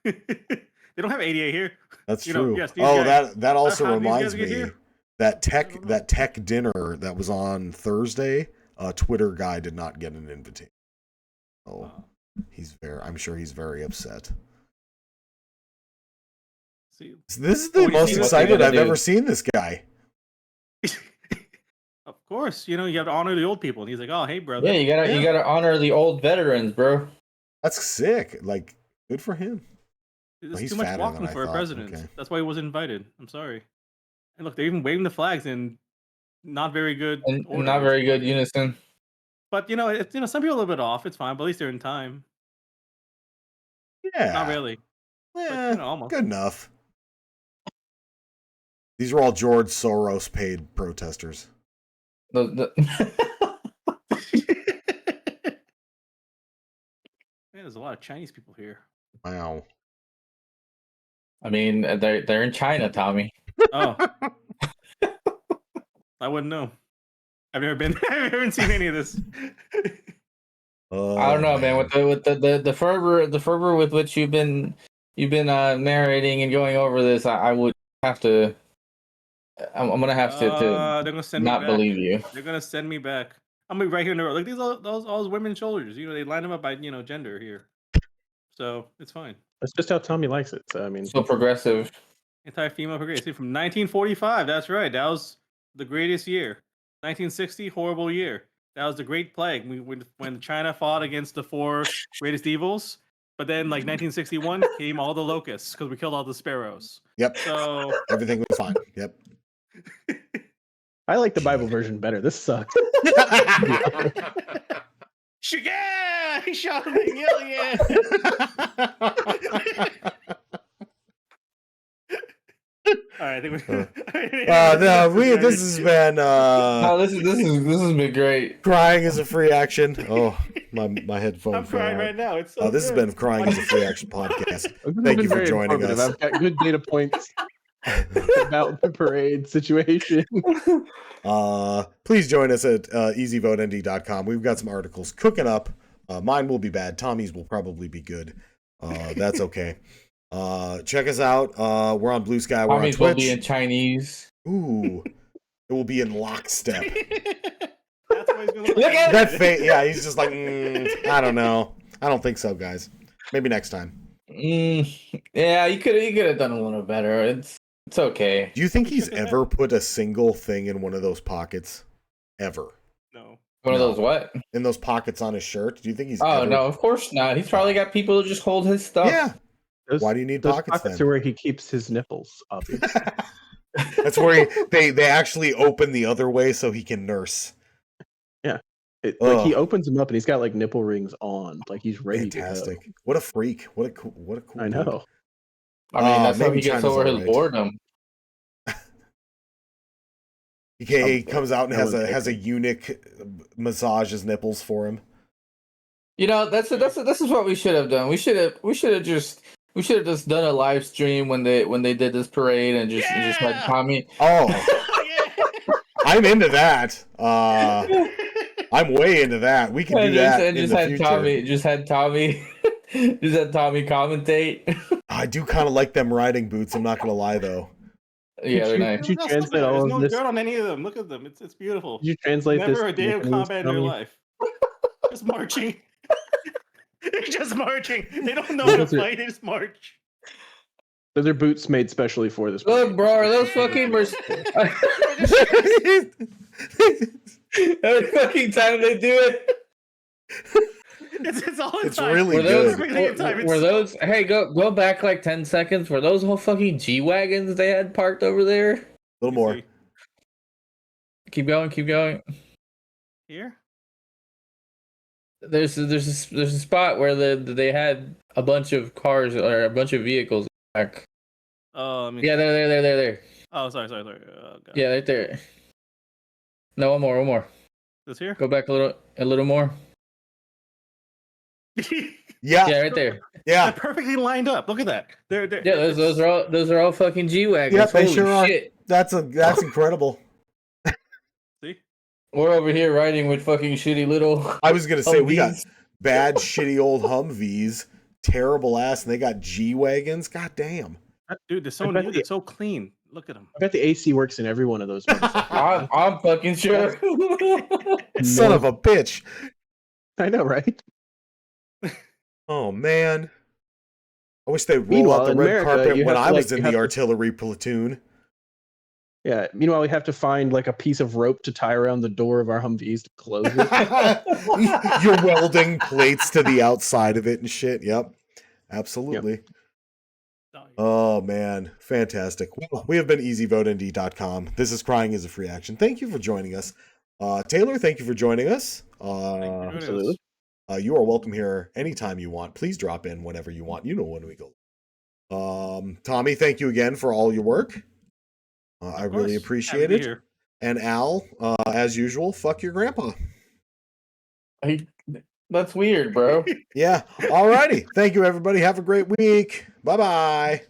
They don't have ADA here. That's You know, true. yes, these Oh, guys- that also how these guys reminds get me here? that don't know. tech dinner that was on Thursday. Twitter guy did not get an invitation. Oh, I'm sure he's very upset. See, This is Oh, the you most see what excited they're I've gonna ever do. seen this guy. of course, you know, you have to honor the old people. And he's like, oh, hey, brother. Yeah, you gotta honor the old veterans, bro. That's sick. Like, good for him. There's he's too much fatter walking than I for a thought. president. Okay. That's why he wasn't invited. I'm sorry. And look, they're even waving the flags in not very good And order. not very good unison. But you know, it's some people are a little bit off. It's fine, but at least they're in time. Yeah. Not really. Yeah, you know, almost. good enough. These are all George Soros paid protesters. Man, there's a lot of Chinese people here. Wow. I mean, they're in China, Tommy. Oh, I wouldn't know. I've never been. I haven't seen any of this. I don't know, man. With the fervor with which you've been narrating and going over this, I would have to. I'm gonna have to They're gonna send me not back. believe you. They're gonna send me back. I'm gonna be right here in the road. Like these all those women's shoulders. You know, they line them up by gender here. So it's fine. That's just how Tommy likes it. So I mean, So progressive. Anti-female progressive from 1945. That's right. That was the greatest year. 1960, horrible year. That was the Great Plague. When China fought against the four greatest evils. But then, like 1961, came all the locusts because we killed all the sparrows. Yep. So Everything was fine. Yep. I like the Bible version better. This sucks. yeah, he shot him. Yeah. All right, I think this has been No, this has been great. Crying is a free action. Oh, my headphones. I'm crying right now. It's so This has good. been Crying is a Free Action podcast. This has Thank been you for very joining informative. us. I've got good data points about the parade situation. Please join us at easyvotend.com. We've got some articles cooking up. Mine will be bad. Tommy's will probably be good. That's okay. Check us out. We're on Blue Sky. We're Tommy's on will Twitch. be in Chinese. Ooh, it will be in lockstep. That's what he's gonna look Look at That face, yeah, he's just like, I don't know. I don't think so, guys. Maybe next time. Yeah, you could have done a little better. It's okay. Do you think he's ever put a single thing in one of those pockets? Ever? No. One of No. those what? In those pockets on his shirt? Do you think he's Oh ever... no, of course not. He's probably got people to just hold his stuff. Yeah. Why do you need those pockets then? are where he keeps his nipples, obviously. That's where they actually open the other way so he can nurse. Like he opens them up and he's got like nipple rings on, like he's ready Fantastic. to go. What a freak. What a cool I dude. know. I mean, that's how maybe he gets China's over his alright. boredom. He comes out and That was has a eunuch massage his nipples for him. You know, this is what we should have done. We should have just done a live stream when they did this parade and just had Tommy. Oh, I'm into that. I'm way into that. We can do that in the future. Just had Tommy commentate. I do kind of like them riding boots. I'm not gonna lie though. Yeah, they're nice. Did you No, translate all There's of no this? dirt on any of them. Look at them. It's beautiful. Did you translate this? Never a day of Japanese, combat in their Tommy? life. Just marching. They're just marching. They don't know how to fight. They just march. Those are boots made specially for this. Look, bro, are those fucking every fucking time they do it. It's all the It's time. really Were those, good. Everything in time. It's were so- those? Hey, go back like 10 seconds. Were those whole fucking G wagons they had parked over there? A little more. Keep going. Here? there's a spot where they had a bunch of cars or a bunch of vehicles back. Oh, I mean, Yeah, there. oh, sorry. Oh, God. Yeah, right there. No, one more. This here? Go back a little more. Yeah, Yeah, right there. yeah, They're perfectly lined up. Look at that. They're Yeah, those are all fucking G wagons. yeah. They Holy sure shit! are. That's incredible. See? We're over here riding with fucking shitty little. I was gonna say we got Humvees. bad, shitty old Humvees, terrible ass, and they got G wagons. God damn. Dude, they're so I bet new. the- They're so clean. Look at them. I bet the AC works in every one of those. motherfuckers. I'm fucking sure. Son of a bitch. I know, right? Oh man. I wish they'd roll Meanwhile, out the in red America, carpet you when have I to, was like, in you the have to- artillery platoon. Yeah. Meanwhile, we have to find like a piece of rope to tie around the door of our Humvees to close it. You're welding plates to the outside of it and shit. Yep. Absolutely. Oh man, fantastic. Well, we have been easyvotend.com. This is Crying is a Free Action. Thank you for joining us. Taylor, thank you for joining us. Absolutely. You are welcome here anytime you want. Please drop in whenever you want. You know when we go. Tommy, thank you again for all your work. I really appreciate it. Here. And Al, as usual, fuck your grandpa. That's weird, bro. Yeah. All righty. Thank you, everybody. Have a great week. Bye-bye.